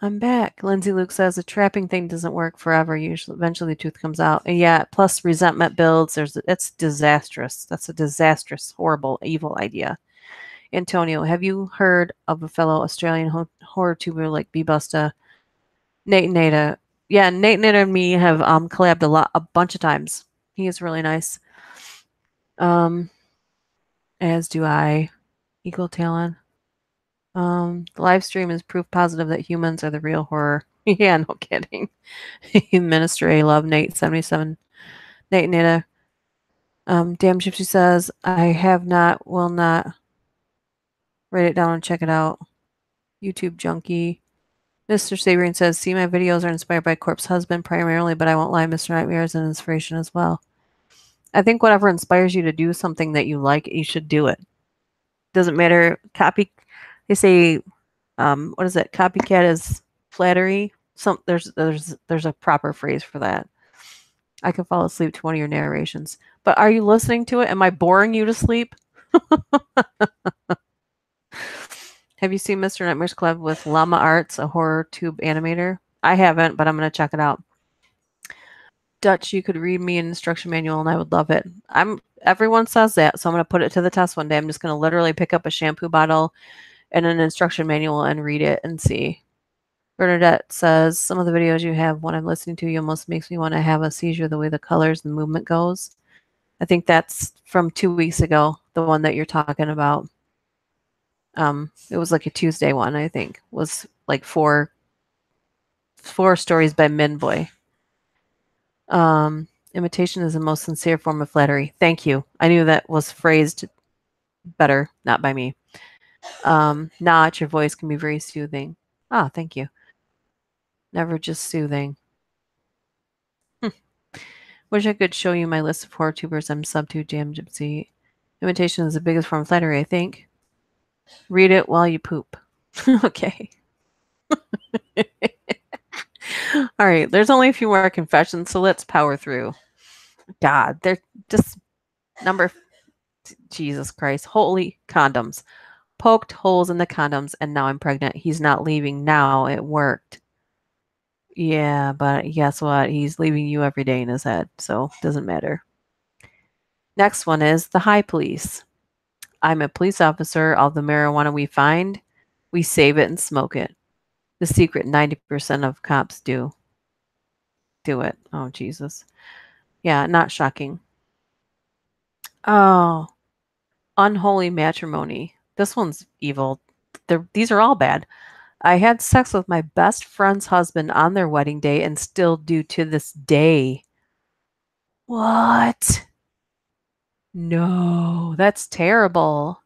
I'm back. Lindsay Luke says the trapping thing doesn't work forever. Usually, eventually, the tooth comes out. And yeah, plus resentment builds. It's disastrous. That's a disastrous, horrible, evil idea. Antonio, have you heard of a fellow Australian horror tuber like B-Busta? Nate Nada. Yeah, Nate Nada and me have collabed a bunch of times. He is really nice. As do I. Equal talent. The live stream is proof positive that humans are the real horror. Yeah, no kidding. Minister A Love, Nate 77. Nate Nada. Damn Gypsy says, I have not, will not. Write it down and check it out. YouTube junkie. Mr. Sabrian says, see, my videos are inspired by Corpse Husband primarily, but I won't lie, Mr. Nightmare is an inspiration as well. I think whatever inspires you to do something that you like, you should do it. Doesn't matter. They say, what is it? Copycat is flattery. There's a proper phrase for that. I can fall asleep to one of your narrations. But are you listening to it? Am I boring you to sleep? Have you seen Mr. Nightmare's Club with Llama Arts, a horror tube animator? I haven't, but I'm going to check it out. Dutch, you could read me an instruction manual and I would love it. Everyone says that, so I'm going to put it to the test one day. I'm just going to literally pick up a shampoo bottle and an instruction manual and read it and see. Bernadette says, some of the videos you have, when I'm listening to you, almost makes me want to have a seizure the way the colors and movement goes. I think that's from 2 weeks ago, the one that you're talking about. It was like a Tuesday one, I think. Was like four stories by Minboy. Imitation is the most sincere form of flattery. Thank you. I knew that was phrased better, not by me. Not your voice can be very soothing. Ah, thank you. Never just soothing. Wish I could show you my list of horror tubers I'm sub to, Jam Gypsy. Imitation is the biggest form of flattery, I think. Read it while you poop. Okay. All right, there's only a few more confessions, so let's power through. God, they're just Jesus Christ. Holy condoms. Poked holes in the condoms, and now I'm pregnant. He's not leaving now. It worked. Yeah, but guess what? He's leaving you every day in his head, so it doesn't matter. Next one is the high police. I'm a police officer. All the marijuana we find, we save it and smoke it. The secret 90% of cops do it. Oh, Jesus. Yeah, not shocking. Oh, unholy matrimony. This one's evil. These are all bad. I had sex with my best friend's husband on their wedding day and still do to this day. What? No, that's terrible.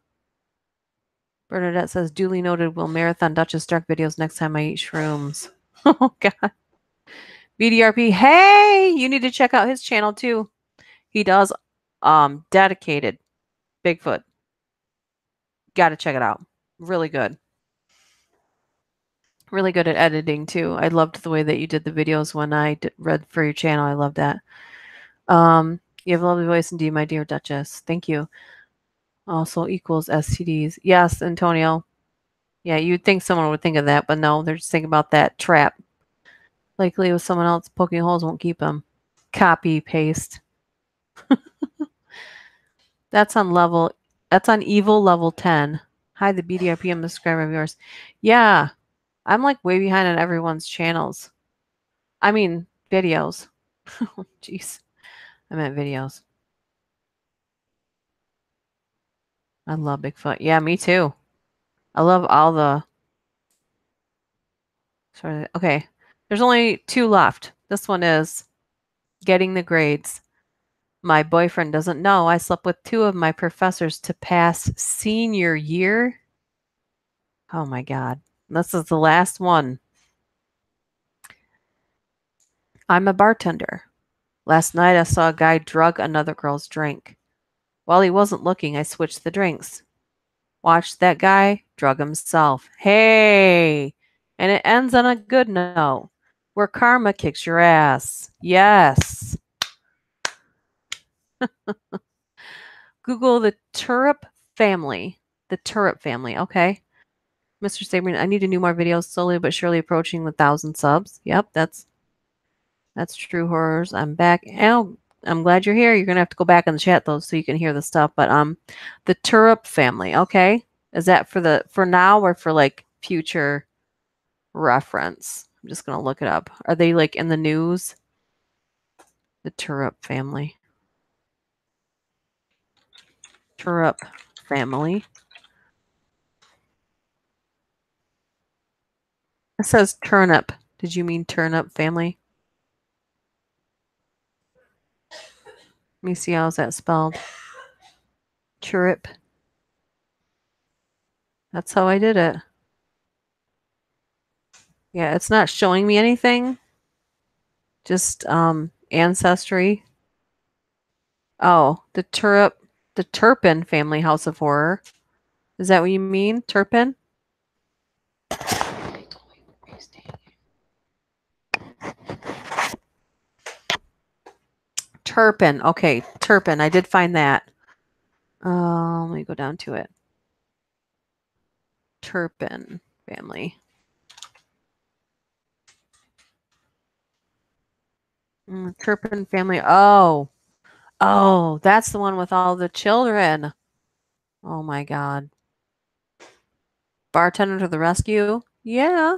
Bernadette says, duly noted, will marathon Duchess Dark videos next time I eat shrooms. Oh, God. BDRP, hey, you need to check out his channel, too. He does dedicated Bigfoot. Got to check it out. Really good. Really good at editing too. I loved the way that you did the videos when I read for your channel. I love that. You have a lovely voice indeed, my dear Duchess. Thank you. Also equals STDs. Yes, Antonio. Yeah, you'd think someone would think of that, but no, they're just thinking about that trap. Likely with someone else poking holes won't keep them. Copy, paste. That's on level, that's on evil level 10. Hi, the BDRPM subscriber of yours. Yeah, I'm like way behind on everyone's channels. I mean, videos. Jeez, I meant videos. I love Bigfoot. Yeah, me too. I love all the. Sorry. Okay, there's only 2 left. This one is getting the grades. My boyfriend doesn't know I slept with 2 of my professors to pass senior year. Oh my God. This is the last one. I'm a bartender. Last night I saw a guy drug another girl's drink. While he wasn't looking, I switched the drinks. Watched that guy drug himself. Hey! And it ends on a good note where karma kicks your ass. Yes. Google the Turrup family. The Turrup family. Okay. Mr. Sabrian, I need to do more videos, slowly but surely approaching the 1,000 subs. Yep, that's true horrors. I'm back. Oh, I'm glad you're here. You're gonna have to go back in the chat though, so you can hear the stuff. But the Turrup family. Okay, is that for now or for like future reference? I'm just gonna look it up. Are they like in the news? The Turrup family. Turrup family. It says turnip. Did you mean turnip family? Let me see how's that spelled. Turrup. That's how I did it. Yeah, it's not showing me anything. Just ancestry. Oh, the Turpin family house of horror. Is that what you mean? Turpin? Turpin. Okay, Turpin. I did find that. Let me go down to it. Turpin family. Turpin family. Oh. Oh, that's the one with all the children. Oh my God. Bartender to the rescue? Yeah.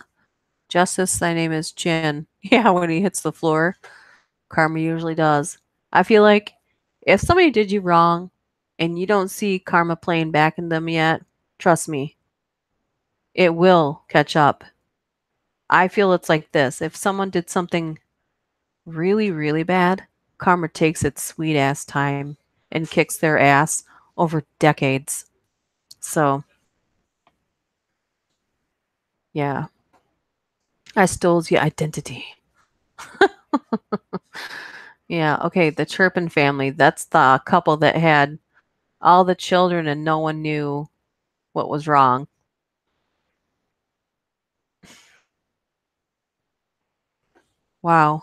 Justice, thy name is Jin. Yeah, when he hits the floor. Karma usually does. I feel like if somebody did you wrong and you don't see karma playing back in them yet, trust me, it will catch up. I feel it's like this. If someone did something really, really bad, karma takes its sweet ass time and kicks their ass over decades. So, yeah. I stole your identity. Yeah, okay, the Turpin family. That's the couple that had all the children and no one knew what was wrong. Wow.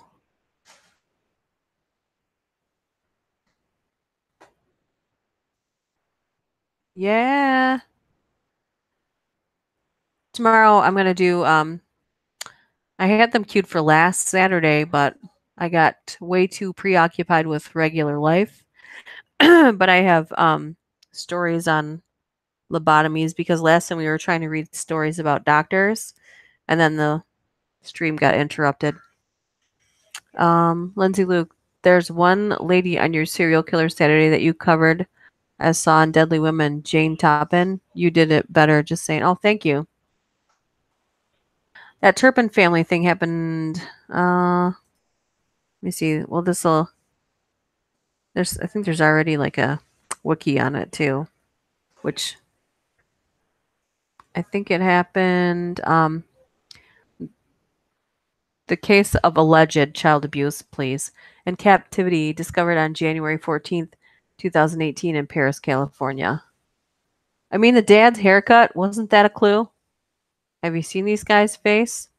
Yeah. Tomorrow I'm gonna do I had them queued for last Saturday, but I got way too preoccupied with regular life. But I have stories on lobotomies because last time we were trying to read stories about doctors and then the stream got interrupted. Lindsay Luke, there's one lady on your serial killer Saturday that you covered as saw in Deadly Women, Jane Toppin. You did it better, just saying. Oh, thank you. That Turpin family thing happened. Let me see. Well, I think there's already like a wiki on it too, which I think it happened. The case of alleged child abuse, please, and captivity discovered on January 14th, 2018 in Paris, California. I mean, the dad's haircut, wasn't that a clue? Have you seen these guys' face?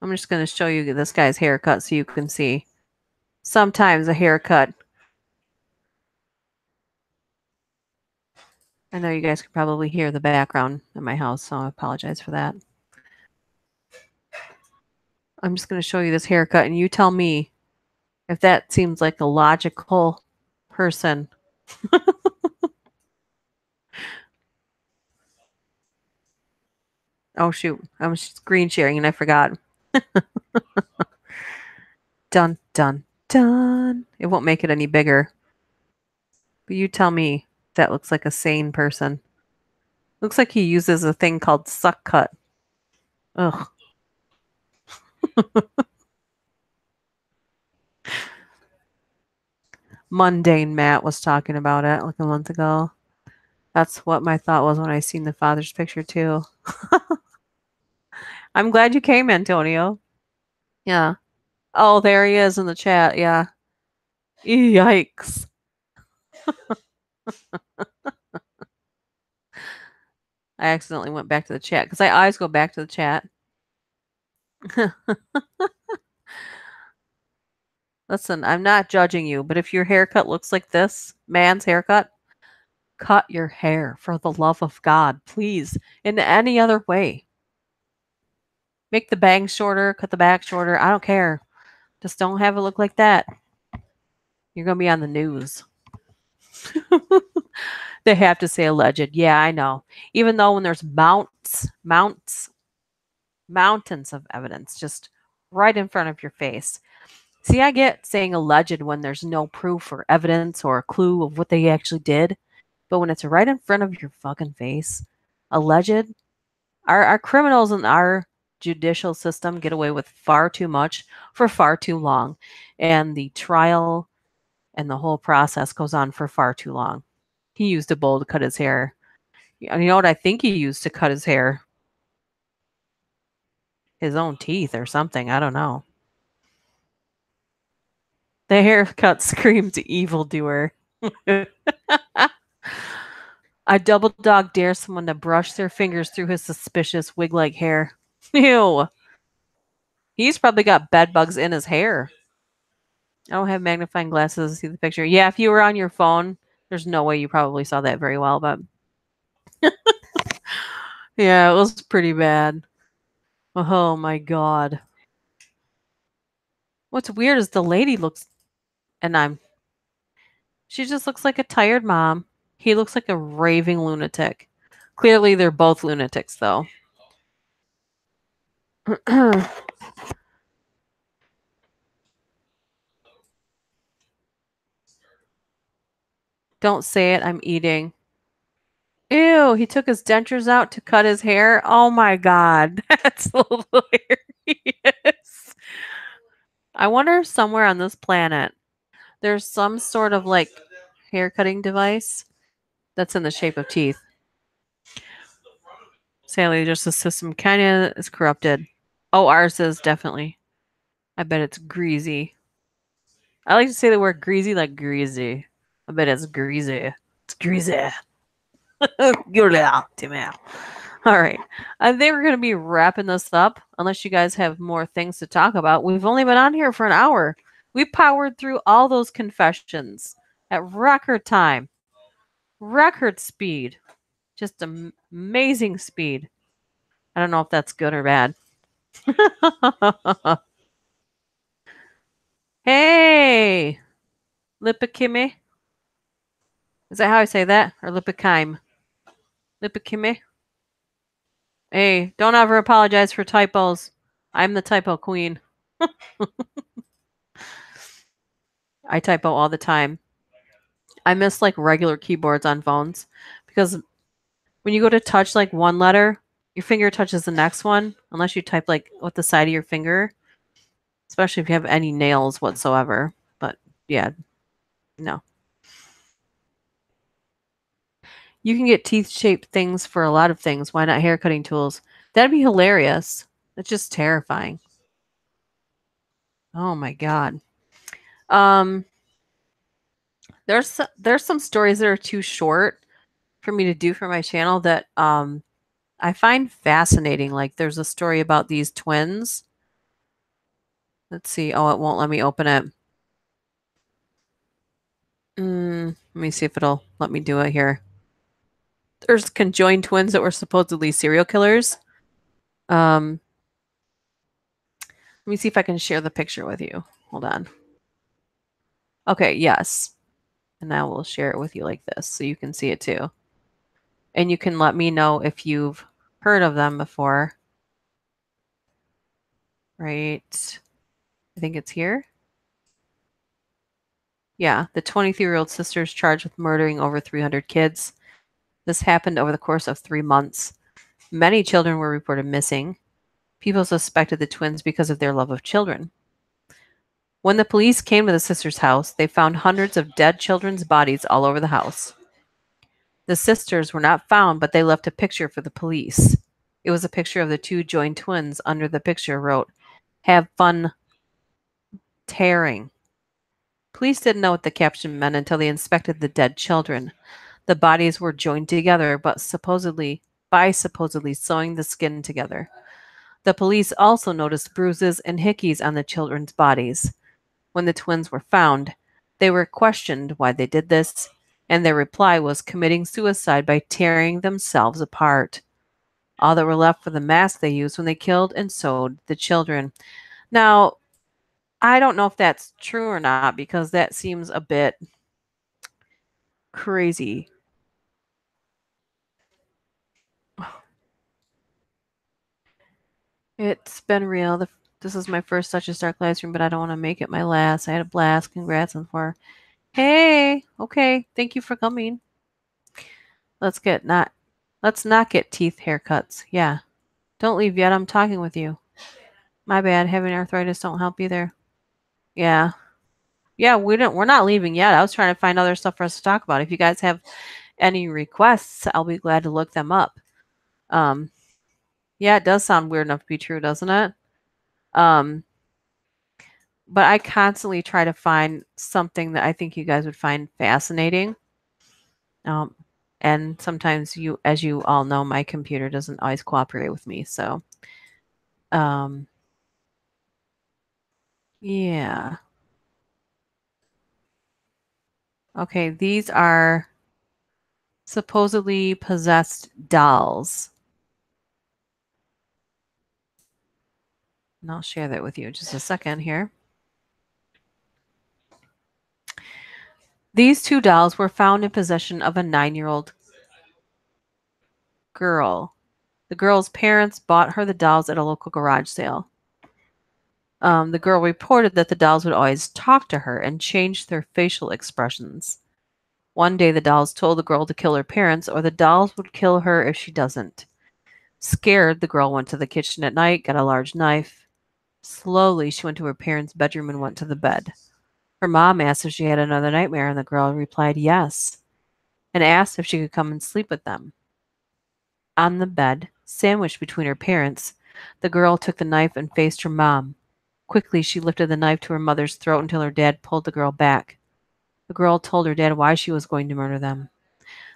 I'm just going to show you this guy's haircut so you can see. Sometimes a haircut. I know you guys can probably hear the background in my house, so I apologize for that. I'm just going to show you this haircut, and you tell me if that seems like a logical person. Oh, shoot. I was screen sharing and I forgot. Dun, dun, dun. It won't make it any bigger. But you tell me if that looks like a sane person. Looks like he uses a thing called suck cut. Ugh. Mundane Matt was talking about it like a month ago. That's what my thought was when I seen the father's picture too. I'm glad you came, Antonio. Yeah. Oh, there he is in the chat. Yeah. Yikes. I accidentally went back to the chat because I always go back to the chat. Listen, I'm not judging you, but if your haircut looks like this man's haircut, cut your hair for the love of God, please. In any other way. Make the bangs shorter, cut the back shorter. I don't care. Just don't have it look like that. You're going to be on the news. They have to say alleged. Yeah, I know. Even though when there's mountains of evidence just right in front of your face. See, I get saying alleged when there's no proof or evidence or a clue of what they actually did. But when it's right in front of your fucking face, alleged, our criminals in our judicial system get away with far too much for far too long. And the trial and the whole process goes on for far too long. He used a bowl to cut his hair. And you know what I think he used to cut his hair? His own teeth or something. I don't know. The haircut screamed evildoer. I double dog dare someone to brush their fingers through his suspicious wig like hair. Ew. He's probably got bed bugs in his hair. I don't have magnifying glasses to see the picture. Yeah, if you were on your phone, there's no way you probably saw that very well, but yeah, it was pretty bad. Oh my god. What's weird is the lady looks, and she just looks like a tired mom. He looks like a raving lunatic. Clearly, they're both lunatics, though. Don't say it. I'm eating. Ew, he took his dentures out to cut his hair. Oh my god, that's hilarious. I wonder if somewhere on this planet there's some sort of like hair cutting device that's in the shape of teeth. Sadly, just the system kind of is corrupted. Oh, ours is definitely. I bet it's greasy. I like to say the word greasy like greasy. I bet it's greasy. It's greasy. Get it out to me. All right. I think we're going to be wrapping this up unless you guys have more things to talk about. We've only been on here for an hour. We powered through all those confessions at record time, record speed, just amazing speed. I don't know if that's good or bad. Hey, Lipikimi. Is that how I say that? Or Lipikime? Lipikimi? Hey, don't ever apologize for typos. I'm the typo queen. I typo all the time. I miss like regular keyboards on phones because when you go to touch like one letter, your finger touches the next one unless you type like with the side of your finger, especially if you have any nails whatsoever. But yeah, no. You can get teeth shaped things for a lot of things. Why not hair cutting tools? That'd be hilarious. That's just terrifying. Oh my god. Um there's some stories that are too short for me to do for my channel that I find fascinating. Like there's a story about these twins. Let's see. Oh, it won't let me open it. Let me see if it'll let me do it here. There's conjoined twins that were supposedly serial killers. Let me see if I can share the picture with you. Hold on. Okay, yes. And now we'll share it with you like this so you can see it too. And you can let me know if you've heard of them before. Right. I think it's here. Yeah, the 23-year-old sisters charged with murdering over 300 kids. This happened over the course of 3 months. Many children were reported missing. People suspected the twins because of their love of children. When the police came to the sisters' house, they found hundreds of dead children's bodies all over the house. The sisters were not found, but they left a picture for the police. It was a picture of the two joined twins. Under the picture wrote, "Have fun tearing." Police didn't know what the caption meant until they inspected the dead children. The bodies were joined together, but supposedly sewing the skin together. The police also noticed bruises and hickeys on the children's bodies. When the twins were found, they were questioned why they did this, and their reply was committing suicide by tearing themselves apart. All that were left were the masks they used when they killed and sewed the children. Now, I don't know if that's true or not because that seems a bit crazy. It's been real. This is my first Duchess Dark live stream, but I don't want to make it my last. I had a blast. Congrats on 4. Hey, okay. Thank you for coming. Let's not get teeth haircuts. Yeah. Don't leave yet. I'm talking with you. My bad. Having arthritis don't help either. Yeah. Yeah, we're not leaving yet. I was trying to find other stuff for us to talk about. If you guys have any requests, I'll be glad to look them up. Yeah, it does sound weird enough to be true, doesn't it? But I constantly try to find something that I think you guys would find fascinating. And sometimes as you all know, my computer doesn't always cooperate with me. So, yeah. Okay, these are supposedly possessed dolls. And I'll share that with you in just a second here. These 2 dolls were found in possession of a 9-year-old girl. The girl's parents bought her the dolls at a local garage sale. The girl reported that the dolls would always talk to her and change their facial expressions. One day, the dolls told the girl to kill her parents, or the dolls would kill her if she doesn't. Scared, the girl went to the kitchen at night, got a large knife. Slowly, she went to her parents' bedroom and went to the bed. Her mom asked if she had another nightmare, and the girl replied yes, and asked if she could come and sleep with them. On the bed, sandwiched between her parents, the girl took the knife and faced her mom. Quickly, she lifted the knife to her mother's throat until her dad pulled the girl back. The girl told her dad why she was going to murder them.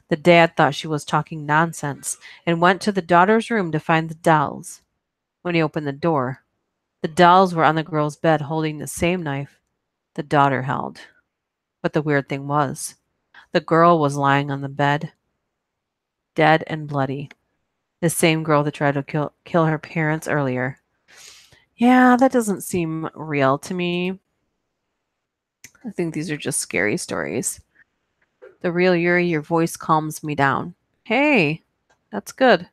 The dad thought she was talking nonsense and went to the daughter's room to find the dolls. When he opened the door, the dolls were on the girl's bed holding the same knife the daughter held. But the weird thing was, the girl was lying on the bed, dead and bloody. The same girl that tried to kill her parents earlier. Yeah, that doesn't seem real to me. I think these are just scary stories. The real Yuri, your voice calms me down. Hey, that's good.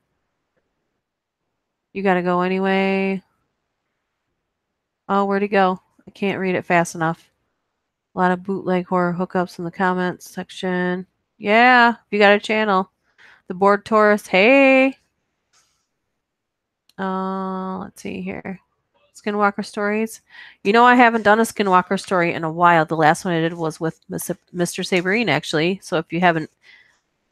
You gotta go anyway. Oh, where'd he go? I can't read it fast enough. A lot of bootleg horror hookups in the comments section. Yeah, you got a channel. The Bored Taurus. Hey. Let's see here. Skinwalker stories. You know, I haven't done a Skinwalker story in a while. The last one I did was with Mr. Saberine, actually. So if you haven't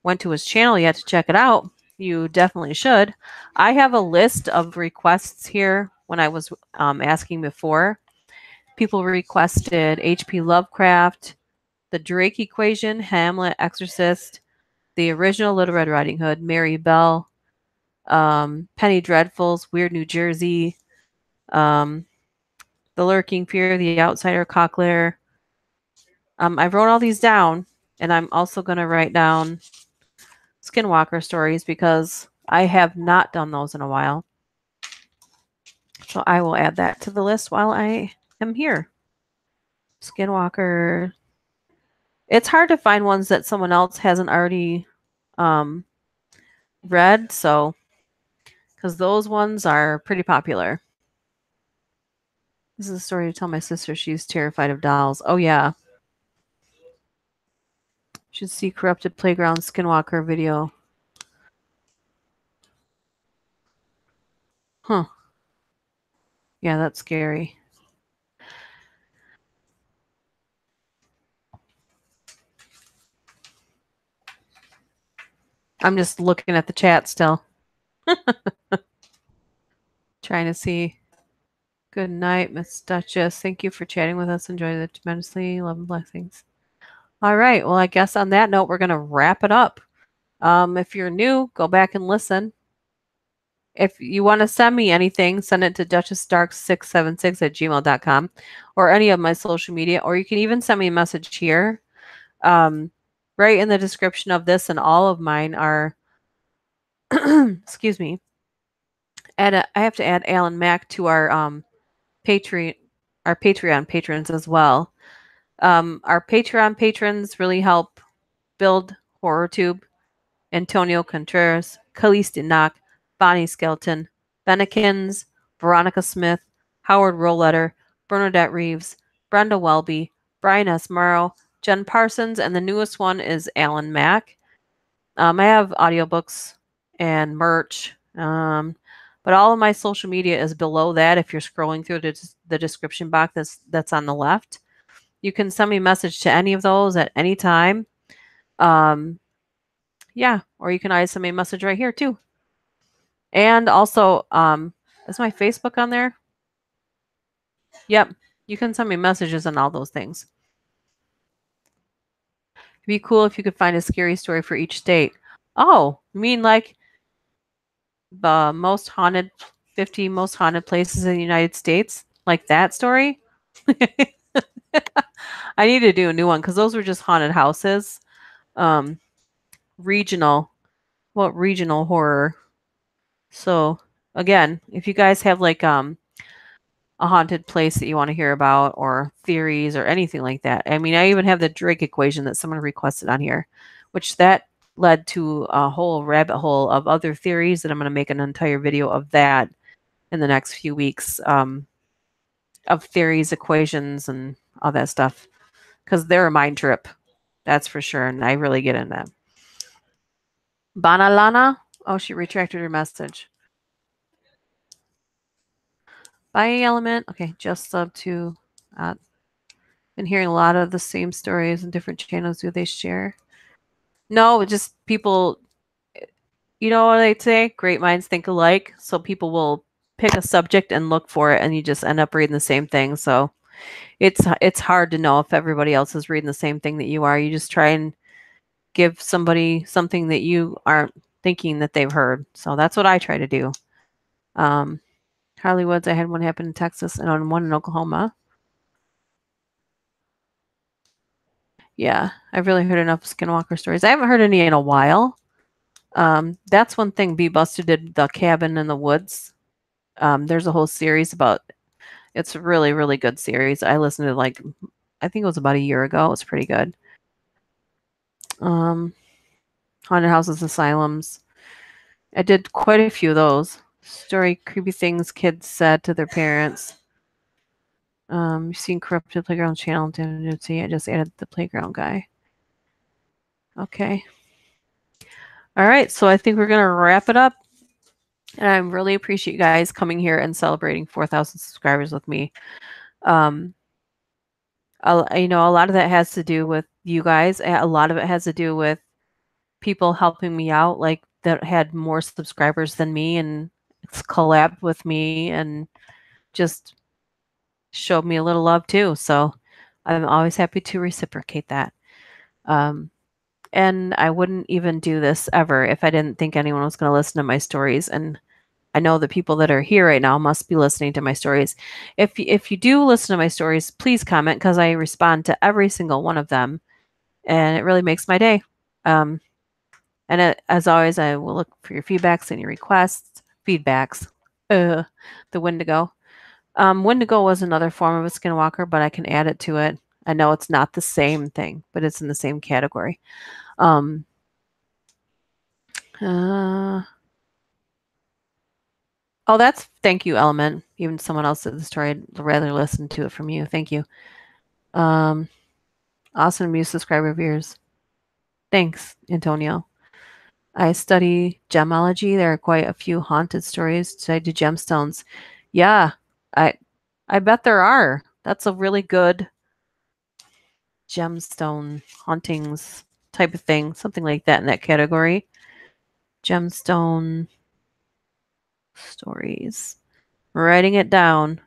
went to his channel yet to check it out, you definitely should. I have a list of requests here when I was asking before. People requested H.P. Lovecraft, The Drake Equation, Hamlet, Exorcist, the original Little Red Riding Hood, Mary Bell, Penny Dreadfuls, Weird New Jersey, um, The Lurking Fear, The Outsider, Cochlear. I wrote all these down, and I'm also going to write down Skinwalker stories because I have not done those in a while. So I will add that to the list while I am here. Skinwalker. It's hard to find ones that someone else hasn't already read, so because those ones are pretty popular. This is a story to tell my sister. She's terrified of dolls. Oh, yeah. Should see Corrupted Playground Skinwalker video. Huh. Yeah, that's scary. I'm just looking at the chat still. Trying to see. Good night, Miss Duchess. Thank you for chatting with us. Enjoy it tremendously. Love and blessings. All right. Well, I guess on that note, we're going to wrap it up. If you're new, go back and listen. If you want to send me anything, send it to duchessdark676@gmail.com or any of my social media, or you can even send me a message here. Right in the description of this and all of mine are, excuse me, I have to add Alan Mack to our Patreon patrons as well. Our Patreon patrons really help build HorrorTube. Antonio Contreras, Kahlest Enoch, Bonnie Skelton, Venikins, Veronica Smith, Howard Rholetter, Bernadette Reeves, Brenda Welby, Brian S. Morrow, Jen Parsons, and the newest one is Alan Mack. I have audiobooks and merch, but all of my social media is below that. If you're scrolling through the description box that's on the left, you can send me a message to any of those at any time. Yeah, or you can always send me a message right here too. And also, is my Facebook on there? Yep, you can send me messages on all those things. It'd be cool if you could find a scary story for each state. Oh, you mean like the 50 most haunted places in the United States? Like that story? I need to do a new one because those were just haunted houses. Regional. What regional horror? So again, if you guys have like a haunted place that you want to hear about or theories or anything like that. I mean, I even have the Drake equation that someone requested on here, which that led to a whole rabbit hole of other theories that I'm going to make an entire video of that in the next few weeks, of theories, equations, and all that stuff, because they're a mind trip. That's for sure. And I really get in that. Banalana? Oh, she retracted her message. Bye, Element. Okay, just sub to. Been hearing a lot of the same stories in different channels. Do they share? No, just people. You know what they say? Great minds think alike. So people will pick a subject and look for it, and you just end up reading the same thing. So it's hard to know if everybody else is reading the same thing that you are. You just try and give somebody something that you aren't thinking that they've heard. So that's what I try to do. Harley Woods, I had one happen in Texas and one in Oklahoma. Yeah, I've really heard enough Skinwalker stories. I haven't heard any in a while. That's one thing. B. Buster did the cabin in the woods. There's a whole series about. It's a really, really good series. I listened to I think it was about a year ago. It's pretty good. Haunted houses, asylums. I did quite a few of those. Story, creepy things kids said to their parents. You've seen Corrupted Playground channel. See, I just added the playground guy. Okay. All right. So I think we're going to wrap it up. And I really appreciate you guys coming here and celebrating 4,000 subscribers with me. A lot of that has to do with you guys. A lot of it has to do with people helping me out, like that had more subscribers than me and it's collabed with me and just showed me a little love too. So I'm always happy to reciprocate that. And I wouldn't even do this ever if I didn't think anyone was going to listen to my stories. And I know the people that are here right now must be listening to my stories. If you do listen to my stories, please comment because I respond to every single one of them, and it really makes my day. Um, as always, I will look for your feedbacks and your requests. Feedbacks. The Wendigo. Wendigo was another form of a skinwalker, but I can add it to it. I know it's not the same thing, but it's in the same category. Um, uh, oh, that's thank you, Element. Even someone else did the story. I'd rather listen to it from you. Thank you. Um, awesome new subscriber of yours. Thanks, Antonio. I study gemology. There are quite a few haunted stories tied to gemstones. Yeah, I I bet there are. That's a really good gemstone hauntings type of thing, something like that in that category. Gemstone stories. Writing it down.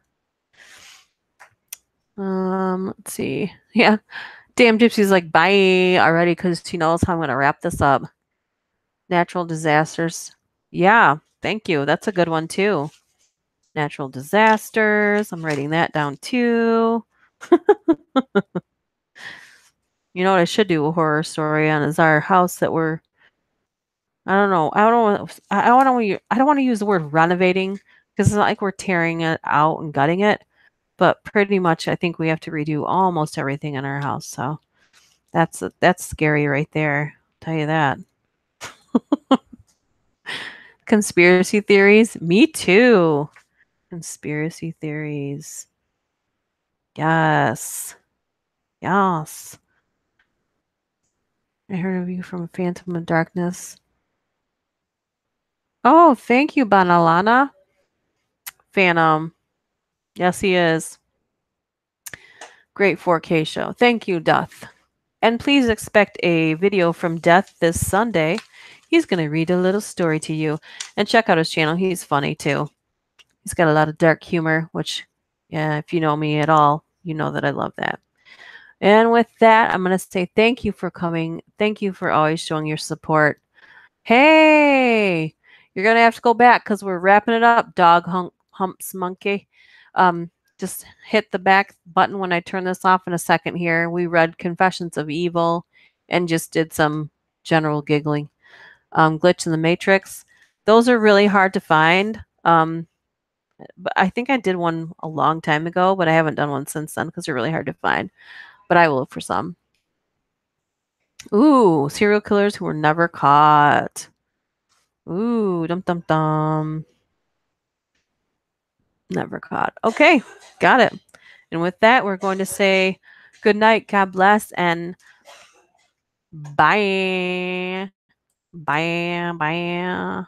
Let's see. Yeah. Damn Gypsy's like, bye already because she knows how I'm going to wrap this up. Natural disasters. Yeah. Thank you. That's a good one too. Natural disasters. I'm writing that down too. You know what I should do a horror story on is our house that we're I don't know. I don't want to use the word renovating because it's not like we're tearing it out and gutting it, but pretty much I think we have to redo almost everything in our house. So that's scary right there. Tell you that. Conspiracy theories? Me too. Conspiracy theories. Yes. Yes. I heard of you from Phantom of Darkness. Oh, thank you, Banalana. Phantom. Yes, he is. Great 4K show. Thank you, Death. And please expect a video from Death this Sunday. He's going to read a little story to you. And check out his channel. He's funny too. He's got a lot of dark humor, which, yeah, if you know me at all, you know that I love that. And with that, I'm going to say thank you for coming. Thank you for always showing your support. Hey, you're going to have to go back because we're wrapping it up, humps monkey. Just hit the back button when I turn this off in a second here. We read Confessions of Evil and just did some general giggling. Glitch in the Matrix. Those are really hard to find. But I think I did one a long time ago, but I haven't done one since then because they're really hard to find. But I will look for some. Ooh, serial killers who were never caught. Ooh, dum dum dum. Never caught. Okay, got it. And with that, we're going to say good night, God bless, and bye. Bye. Bye.